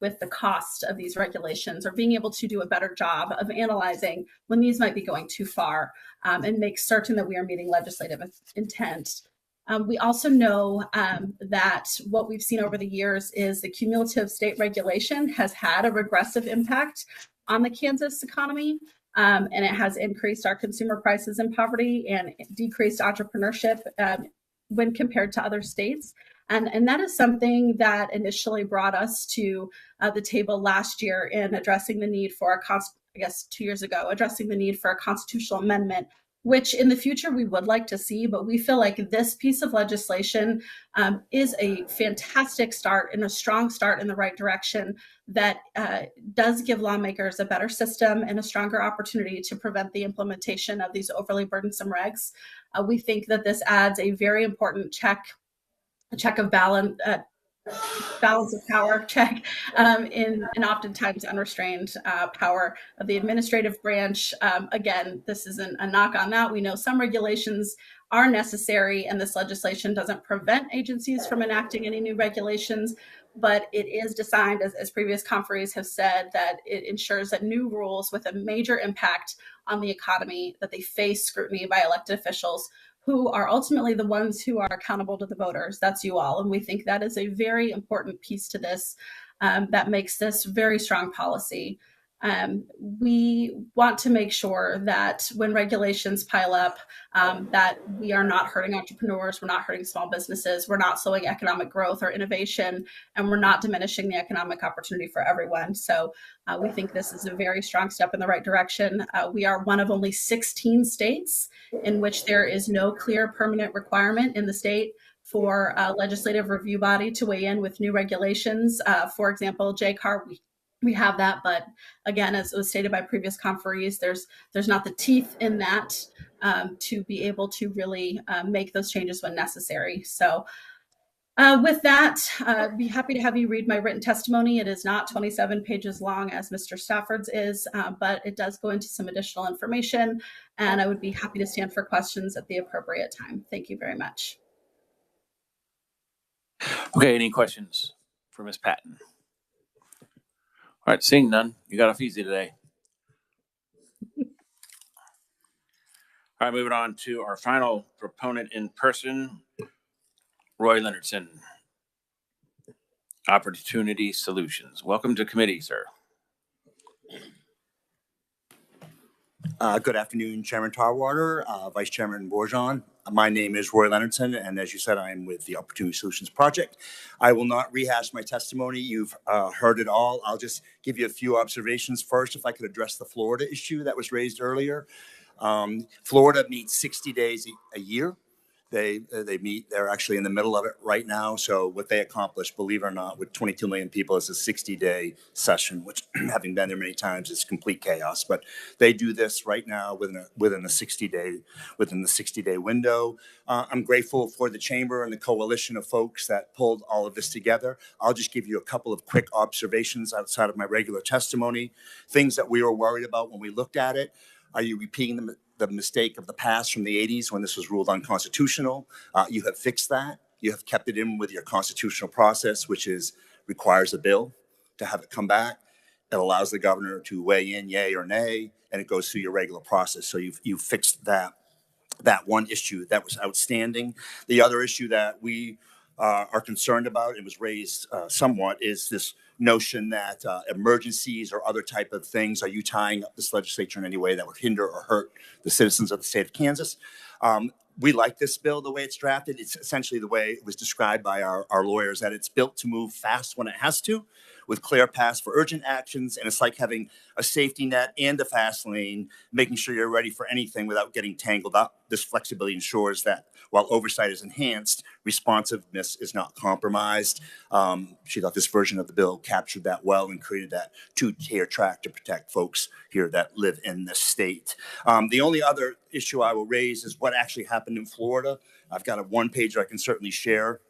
with the cost of these regulations, or being able to do a better job of analyzing when these might be going too far and make certain that we are meeting legislative intent. We also know that what we've seen over the years is the cumulative state regulation has had a regressive impact on the Kansas economy, and it has increased our consumer prices and poverty and decreased entrepreneurship when compared to other states. And that is something that initially brought us to the table last year in addressing the need for 2 years ago, addressing the need for a constitutional amendment, which in the future we would like to see, but we feel like this piece of legislation is a fantastic start and a strong start in the right direction that does give lawmakers a better system and a stronger opportunity to prevent the implementation of these overly burdensome regs. We think that this adds a very important check of balance of power check in oftentimes unrestrained power of the administrative branch. Again, this isn't a knock on that. We know some regulations are necessary, and this legislation doesn't prevent agencies from enacting any new regulations, but it is designed, as previous conferees have said, that it ensures that new rules with a major impact on the economy, that they face scrutiny by elected officials who are ultimately the ones who are accountable to the voters. That's you all. And we think that is a very important piece to this that makes this very strong policy. We want to make sure that when regulations pile up, that we are not hurting entrepreneurs, we're not hurting small businesses, we're not slowing economic growth or innovation, and we're not diminishing the economic opportunity for everyone. So we think this is a very strong step in the right direction. We are one of only 16 states in which there is no clear permanent requirement in the state for a legislative review body to weigh in with new regulations. For example, JCAR, we have that, but again, as was stated by previous conferees, there's not the teeth in that to be able to really make those changes when necessary. So with that, I'd be happy to have you read my written testimony. It is not 27 pages long as Mr. Stafford's is, but it does go into some additional information, and I would be happy to stand for questions at the appropriate time. Thank you very much. Okay, any questions for Ms. Patton? All right, seeing none, you got off easy today. All right, moving on to our final proponent in person, Roy Leonardson, Opportunity Solutions. Welcome to committee, sir. Good afternoon, Chairman Tarwater, Vice Chairman Borjon. My name is Roy Leonardson, and as you said, I am with the Opportunity Solutions Project. I will not rehash my testimony. You've heard it all. I'll just give you a few observations. First, if I could address the Florida issue that was raised earlier. Florida meets 60 days a year. They meet, they're actually in the middle of it right now. So what they accomplished, believe it or not, with 22 million people is a 60-day session, which having been there many times is complete chaos. But they do this right now within the 60-day window. I'm grateful for the chamber and the coalition of folks that pulled all of this together. I'll just give you a couple of quick observations outside of my regular testimony, things that we were worried about when we looked at it. Are you repeating the mistake of the past from the 80s when this was ruled unconstitutional? You have fixed that. You have kept it in with your constitutional process, which requires a bill to have it come back. It allows the governor to weigh in, yay or nay, and it goes through your regular process. So you've fixed that one issue that was outstanding. The other issue that we are concerned about, it was raised somewhat, is this notion that emergencies or other type of things, are you tying up this legislature in any way that would hinder or hurt the citizens of the state of Kansas? We like this bill the way it's drafted. It's essentially the way it was described by our lawyers, that it's built to move fast when it has to, with clear paths for urgent actions. And it's like having a safety net and a fast lane, making sure you're ready for anything without getting tangled up. This flexibility ensures that while oversight is enhanced, responsiveness is not compromised. She thought this version of the bill captured that well and created that two-tier track to protect folks here that live in this state. The only other issue I will raise is what actually happened in Florida. I've got a one-pager I can certainly share.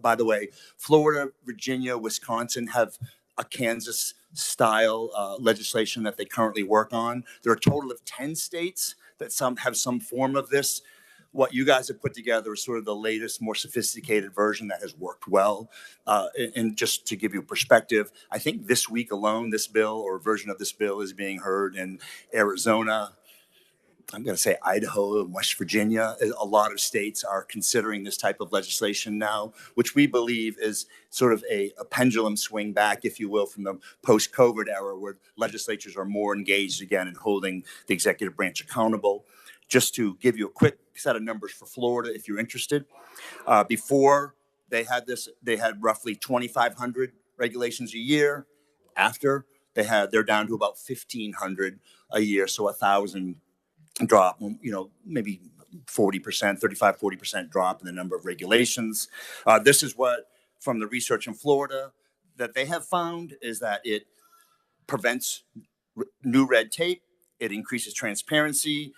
By the way, Florida, Virginia, Wisconsin have a Kansas-style legislation that they currently work on. There are a total of 10 states that have some form of this. What you guys have put together is sort of the latest, more sophisticated version that has worked well. And just to give you perspective, I think this week alone, this bill or version of this bill is being heard in Arizona, I'm going to say Idaho and West Virginia. A lot of states are considering this type of legislation now, which we believe is sort of a pendulum swing back, if you will, from the post-COVID era where legislatures are more engaged again in holding the executive branch accountable. Just to give you a quick set of numbers for Florida, if you're interested. Before they had this, they had roughly 2,500 regulations a year. After they're down to about 1,500 a year, so 1,000 drop, maybe 40%, 35, 40% drop in the number of regulations. This is what, from the research in Florida, that they have found is that it prevents new red tape. It increases transparency.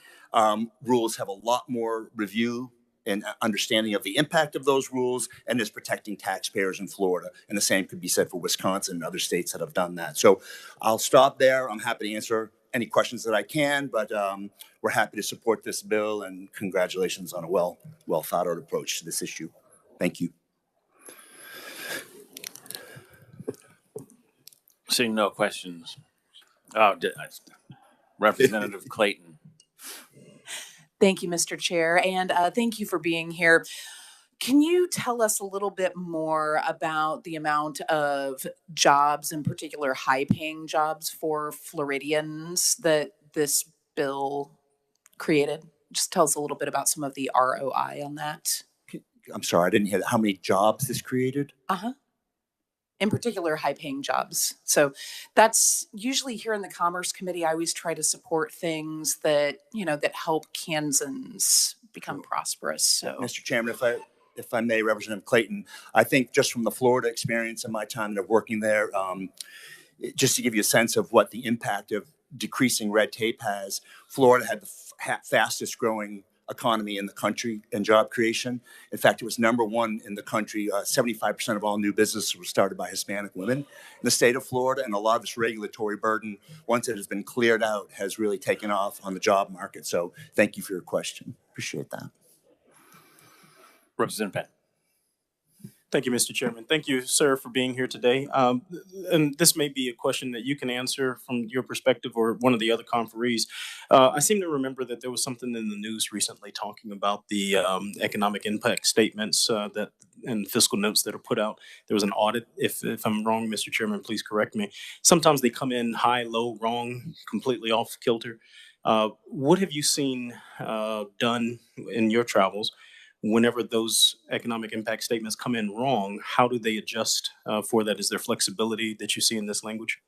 Rules have a lot more review and understanding of the impact of those rules, and is protecting taxpayers in Florida. And the same could be said for Wisconsin and other states that have done that. So I'll stop there. I'm happy to answer any questions that I can, but we're happy to support this bill, and congratulations on a well thought out approach to this issue. Thank you. Seeing no questions. Representative Clayton. Thank you, Mr. Chair, and thank you for being here. Can you tell us a little bit more about the amount of jobs, in particular high-paying jobs for Floridians that this bill created? Just tell us a little bit about some of the ROI on that. I'm sorry, I didn't hear that. How many jobs this created? In particular, high-paying jobs. So that's usually here in the Commerce Committee. I always try to support things that, that help Kansans become prosperous. So, Mr. Chairman, if I may, Representative Clayton, I think just from the Florida experience and my time of working there, just to give you a sense of what the impact of decreasing red tape has, Florida had the fastest growing economy in the country and job creation. In fact, it was #1 in the country. 75% of all new businesses were started by Hispanic women in the state of Florida, and a lot of this regulatory burden, once it has been cleared out, has really taken off on the job market. So thank you for your question. Appreciate that. Representative Penn. Thank you, Mr. Chairman. Thank you, sir, for being here today. And this may be a question that you can answer from your perspective or one of the other conferees. I seem to remember that there was something in the news recently talking about the economic impact statements that and fiscal notes that are put out. There was an audit. If I'm wrong, Mr. Chairman, please correct me. Sometimes they come in high, low, wrong, completely off kilter. What have you seen done in your travels whenever those economic impact statements come in wrong? How do they adjust for that? Is there flexibility that you see in this language?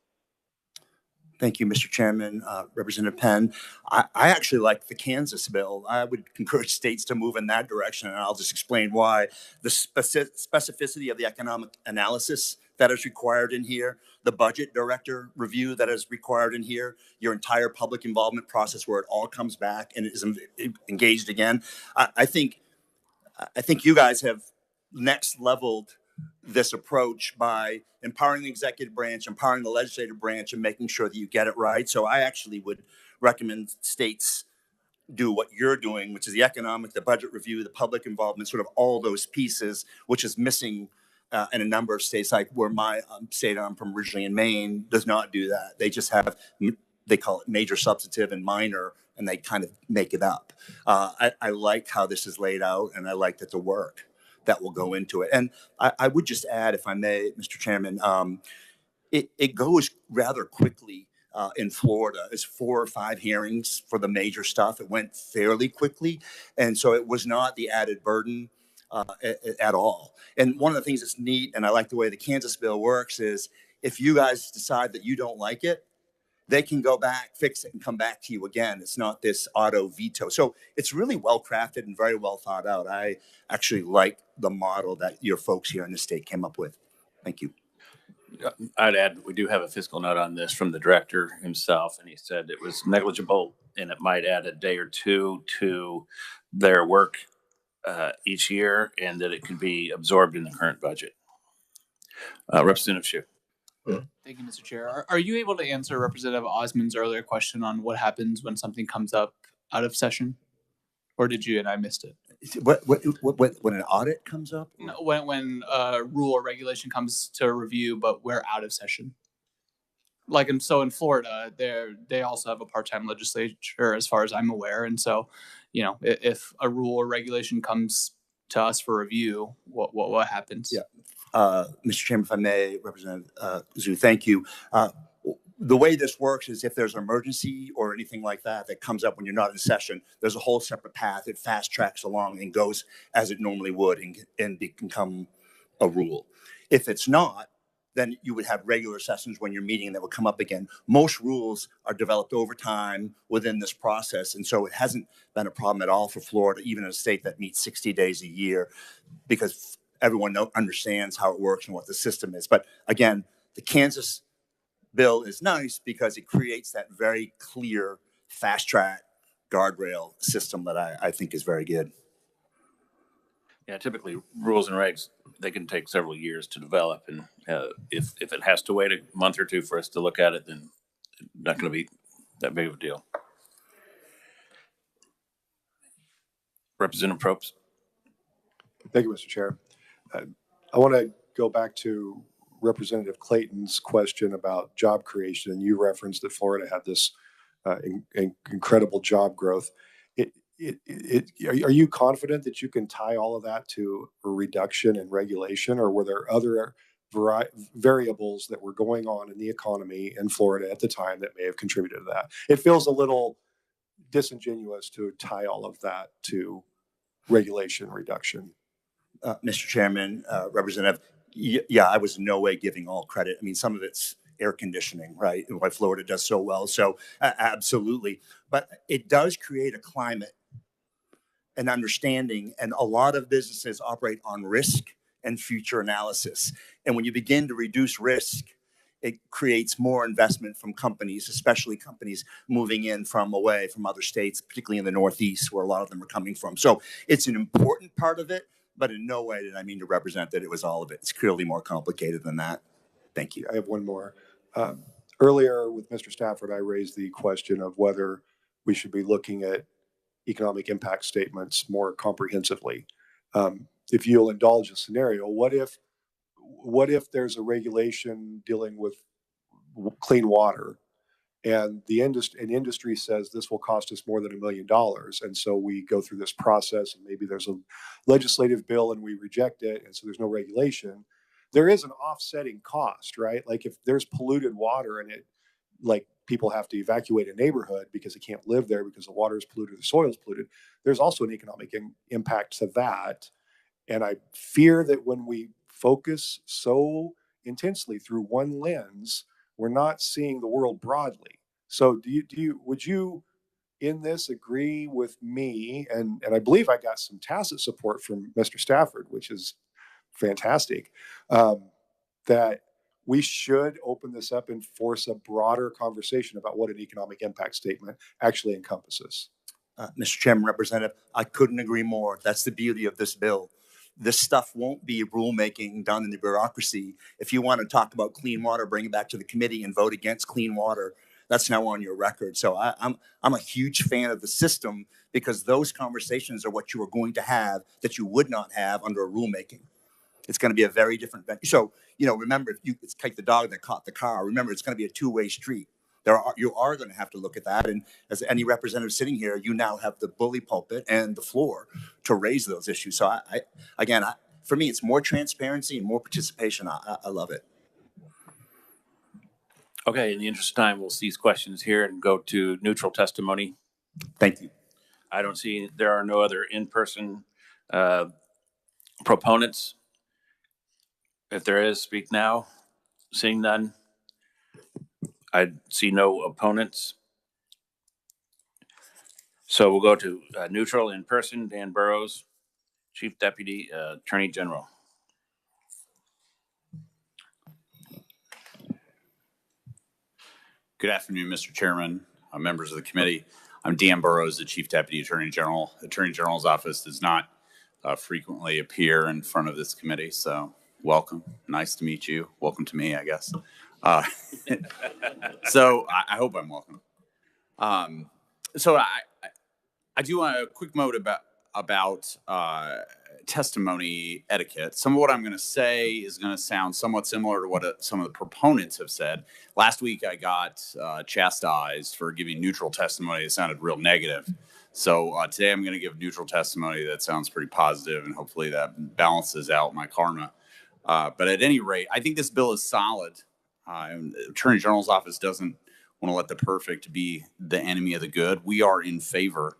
Thank you, Mr. Chairman. Representative Penn, I actually like the Kansas bill. I would encourage states to move in that direction, and I'll just explain why. The specificity of the economic analysis that is required in here, the budget director review that is required in here, your entire public involvement process where it all comes back and is engaged again. I think you guys have next leveled this approach by empowering the executive branch, empowering the legislative branch, and making sure that you get it right. So I actually would recommend states do what you're doing, which is the economic, the budget review, the public involvement, sort of all those pieces, which is missing in a number of states, like where my state I'm from originally in Maine does not do that. They just have, they call it major substantive and minor, and they kind of make it up. I like how this is laid out, and I like that the work that will go into it. And I would just add, if I may, Mr. Chairman, it goes rather quickly in Florida. It's 4 or 5 hearings for the major stuff. It went fairly quickly. And so it was not the added burden at all. And one of the things that's neat, and I like the way the Kansas bill works, is if you guys decide that you don't like it, they can go back, fix it, and come back to you again. It's not this auto veto. So it's really well crafted and very well thought out. I actually like the model that your folks here in the state came up with. Thank you. I'd add, we do have a fiscal note on this from the director himself, and he said it was negligible and it might add a day or two to their work each year, and that it could be absorbed in the current budget. Representative Shu. Thank you, Mr. Chair. Are you able to answer Representative Osmond's earlier question on what happens when something comes up out of session? Or did you and I missed it? When an audit comes up? No, when a rule or regulation comes to review, but we're out of session. Like, in Florida, they also have a part-time legislature, as far as I'm aware. And so, you know, if a rule or regulation comes to us for review, what happens? Yeah. Mr. Chairman, if I may, Representative Zhu, thank you. The way this works is if there's an emergency or anything like that that comes up when you're not in session, there's a whole separate path. It fast tracks along and goes as it normally would and become a rule. If it's not, then you would have regular sessions when you're meeting that would come up again. Most rules are developed over time within this process. And so it hasn't been a problem at all for Florida, even in a state that meets 60 days a year, because everyone understands how it works and what the system is. But again, the Kansas bill is nice because it creates that very clear fast track guardrail system that I think is very good. Yeah, typically rules and regs, they can take several years to develop. And if it has to wait a month or two for us to look at it, then it's not going to be that big of a deal. Representative Probst. Thank you, Mr. Chair. I want to go back to Representative Clayton's question about job creation. And you referenced that Florida had this incredible job growth. Are you confident that you can tie all of that to a reduction in regulation, or were there other variables that were going on in the economy in Florida at the time that may have contributed to that? It feels a little disingenuous to tie all of that to regulation reduction. Mr. Chairman, Representative, yeah, I was in no way giving all credit. I mean, some of it's air conditioning, right? And why Florida does so well. So absolutely. But it does create a climate and understanding, and a lot of businesses operate on risk and future analysis. And when you begin to reduce risk, it creates more investment from companies, especially companies moving in from away from other states, particularly in the Northeast, where a lot of them are coming from. So it's an important part of it, but in no way did I mean to represent that it was all of it. It's clearly more complicated than that. Thank you. I have one more. Earlier with Mr. Stafford, I raised the question of whether we should be looking at economic impact statements more comprehensively. if you'll indulge a scenario, what if there's a regulation dealing with clean water, and the industry says this will cost us more than $1 million, and so we go through this process, and maybe there's a legislative bill and we reject it, and so there's no regulation. There is an offsetting cost, right? Like if there's polluted water and like people have to evacuate a neighborhood because they can't live there because the water is polluted, the soil is polluted. There's also an economic impact to that, and I fear that when we focus so intensely through one lens, we're not seeing the world broadly. So would you in this agree with me? And I believe I got some tacit support from Mr. Stafford, which is fantastic, that we should open this up and force a broader conversation about what an economic impact statement actually encompasses. Mr. Chairman, Representative, I couldn't agree more. That's the beauty of this bill. This stuff won't be rulemaking done in the bureaucracy. If you want to talk about clean water, bring it back to the committee and vote against clean water. That's now on your record. So I'm a huge fan of the system, because those conversations are what you are going to have that you would not have under a rulemaking. It's going to be a very different venue. So, remember, it's like the dog that caught the car. Remember, it's going to be a two-way street. You are going to have to look at that. And as any representative sitting here, you now have the bully pulpit and the floor to raise those issues. So for me, it's more transparency and more participation. I love it. Okay, in the interest of time, we'll cease questions here and go to neutral testimony. Thank you. I don't see, there are no other in-person proponents. If there is, speak now. Seeing none. I see no opponents. So we'll go to neutral in person. Dan Burrows, Chief Deputy Attorney General. Good afternoon, Mr. Chairman, members of the committee. I'm Dan Burrows, the Chief Deputy Attorney General. The Attorney General's office does not frequently appear in front of this committee, so welcome. Nice to meet you. Welcome to me, I guess. So I hope I'm welcome. So I do want a quick note about testimony etiquette. Some of what I'm going to say is going to sound somewhat similar to what some of the proponents have said. Last week, I got chastised for giving neutral testimony that sounded real negative. So today, I'm going to give neutral testimony that sounds pretty positive, and hopefully that balances out my karma. But at any rate, I think this bill is solid. The Attorney General's office doesn't want to let the perfect be the enemy of the good. We are in favor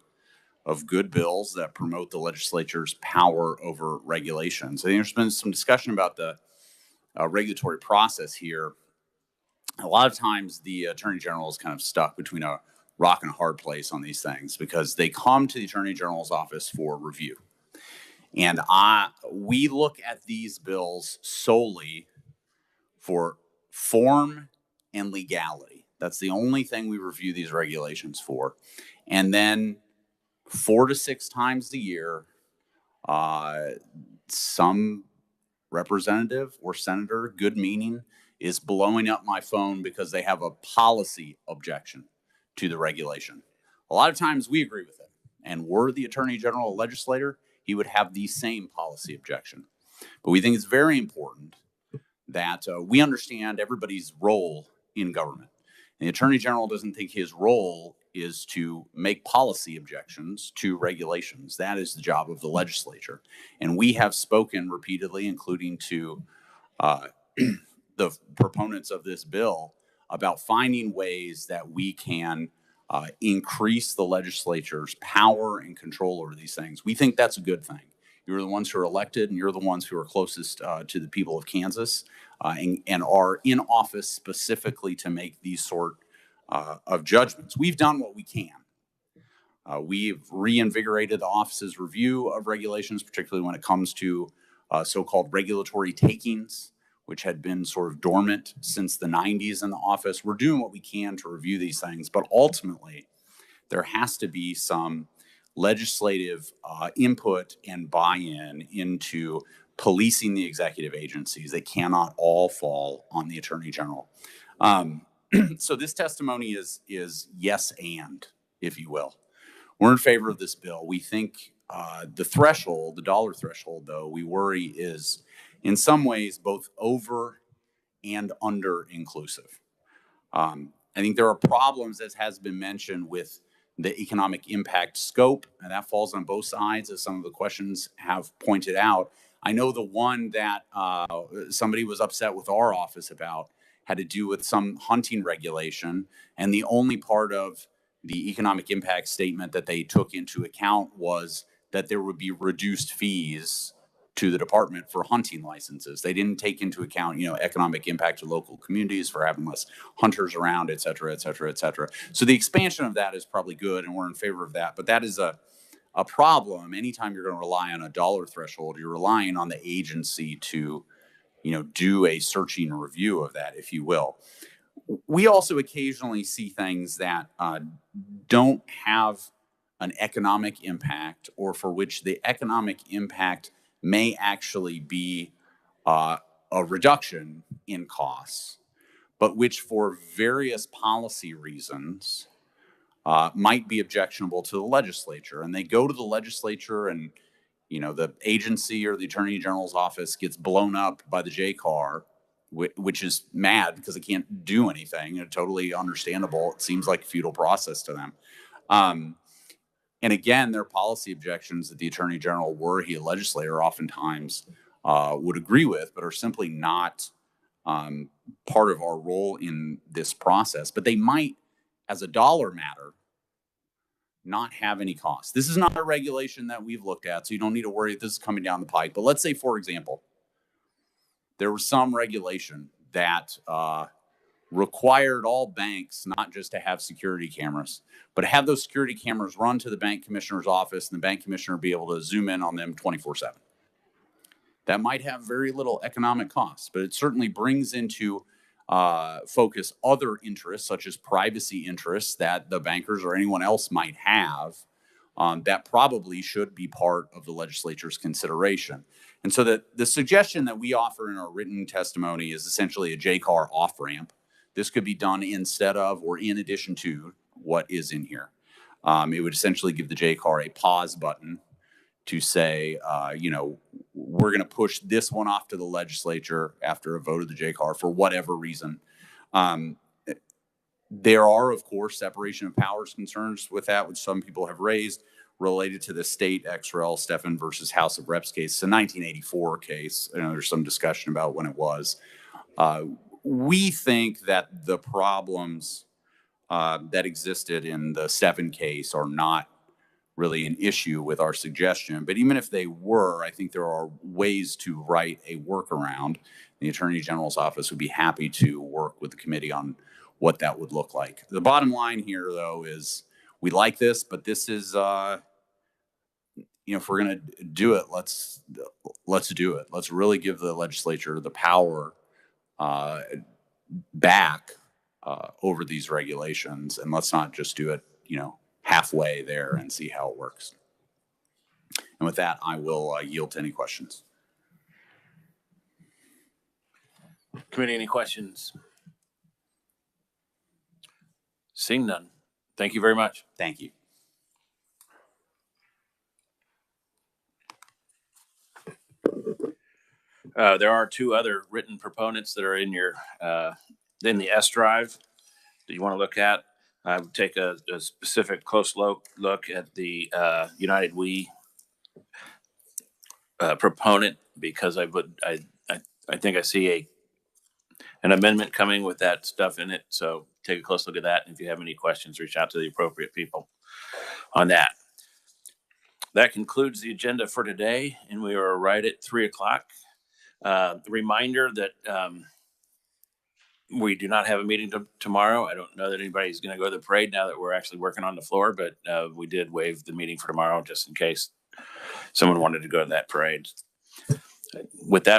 of good bills that promote the legislature's power over regulations. I think there's been some discussion about the regulatory process here. A lot of times the Attorney General is kind of stuck between a rock and a hard place on these things, because they come to the Attorney General's office for review. And we look at these bills solely for form and legality. That's the only thing we review these regulations for. And then 4 to 6 times a year, some representative or senator, good meaning, is blowing up my phone because they have a policy objection to the regulation. A lot of times we agree with it. And were the Attorney General a legislator, he would have the same policy objection. But we think it's very important that we understand everybody's role in government. And the Attorney General doesn't think his role is to make policy objections to regulations. That is the job of the legislature. And we have spoken repeatedly, including to the proponents of this bill, about finding ways that we can increase the legislature's power and control over these things. We think that's a good thing. You're the ones who are elected, and you're the ones who are closest to the people of Kansas and are in office specifically to make these sort of judgments. We've done what we can. We've reinvigorated the office's review of regulations, particularly when it comes to so-called regulatory takings, which had been sort of dormant since the 90s in the office. We're doing what we can to review these things, but ultimately there has to be some legislative input and buy-in into policing the executive agencies. They cannot all fall on the Attorney General. So this testimony is yes and, if you will. We're in favor of this bill. We think the threshold, the dollar threshold, though, we worry is in some ways both over and under inclusive. I think there are problems, as has been mentioned, with the economic impact scope, and that falls on both sides, as some of the questions have pointed out. I know the one that somebody was upset with our office about had to do with some hunting regulation, and the only part of the economic impact statement that they took into account was that there would be reduced fees to the department for hunting licenses. They didn't take into account, economic impact to local communities for having less hunters around, et cetera, et cetera, et cetera. So the expansion of that is probably good, and we're in favor of that. But that is a problem. Anytime you're going to rely on a dollar threshold, you're relying on the agency to, do a searching review of that, if you will. We also occasionally see things that don't have an economic impact, or for which the economic impact may actually be a reduction in costs, but which for various policy reasons might be objectionable to the legislature. And they go to the legislature, and the agency or the Attorney General's office gets blown up by the JCAR, which is mad because it can't do anything. It's totally understandable. It seems like a futile process to them. And again, their policy objections that the Attorney General, were he a legislator, oftentimes would agree with, but are simply not part of our role in this process. But they might, as a dollar matter, not have any cost. This is not a regulation that we've looked at, so you don't need to worry if this is coming down the pike. But let's say, for example, there was some regulation that required all banks not just to have security cameras, but have those security cameras run to the bank commissioner's office, and the bank commissioner be able to zoom in on them 24/7. That might have very little economic costs, but it certainly brings into focus other interests, such as privacy interests that the bankers or anyone else might have, that probably should be part of the legislature's consideration. And so the suggestion that we offer in our written testimony is essentially a JCAR off-ramp. This could be done instead of or in addition to what is in here. It would essentially give the JCAR a pause button to say, we're going to push this one off to the legislature after a vote of the JCAR for whatever reason. There are, of course, separation of powers concerns with that, which some people have raised, related to the state XREL Stephan versus House of Reps case. It's a 1984 case. There's some discussion about when it was. We think that the problems that existed in the Stephan case are not really an issue with our suggestion. But even if they were, I think there are ways to write a workaround. The Attorney General's office would be happy to work with the committee on what that would look like. The bottom line here, though, is we like this, but this is, if we're going to do it, let's do it. Let's really give the legislature the power back over these regulations, and let's not just do it, halfway there and see how it works. And with that, I will yield to any questions. Committee, any questions? Seeing none. Thank you very much. Thank you. There are two other written proponents that are in your in the S drive that you want to look at. I would take a specific close look at the United We proponent, because I think I see an amendment coming with that stuff in it. So take a close look at that. And if you have any questions, reach out to the appropriate people on that. That concludes the agenda for today, and we are right at 3:00. Reminder that we do not have a meeting tomorrow. I don't know that anybody's going to go to the parade now that we're actually working on the floor, but we did waive the meeting for tomorrow just in case someone wanted to go to that parade. With that,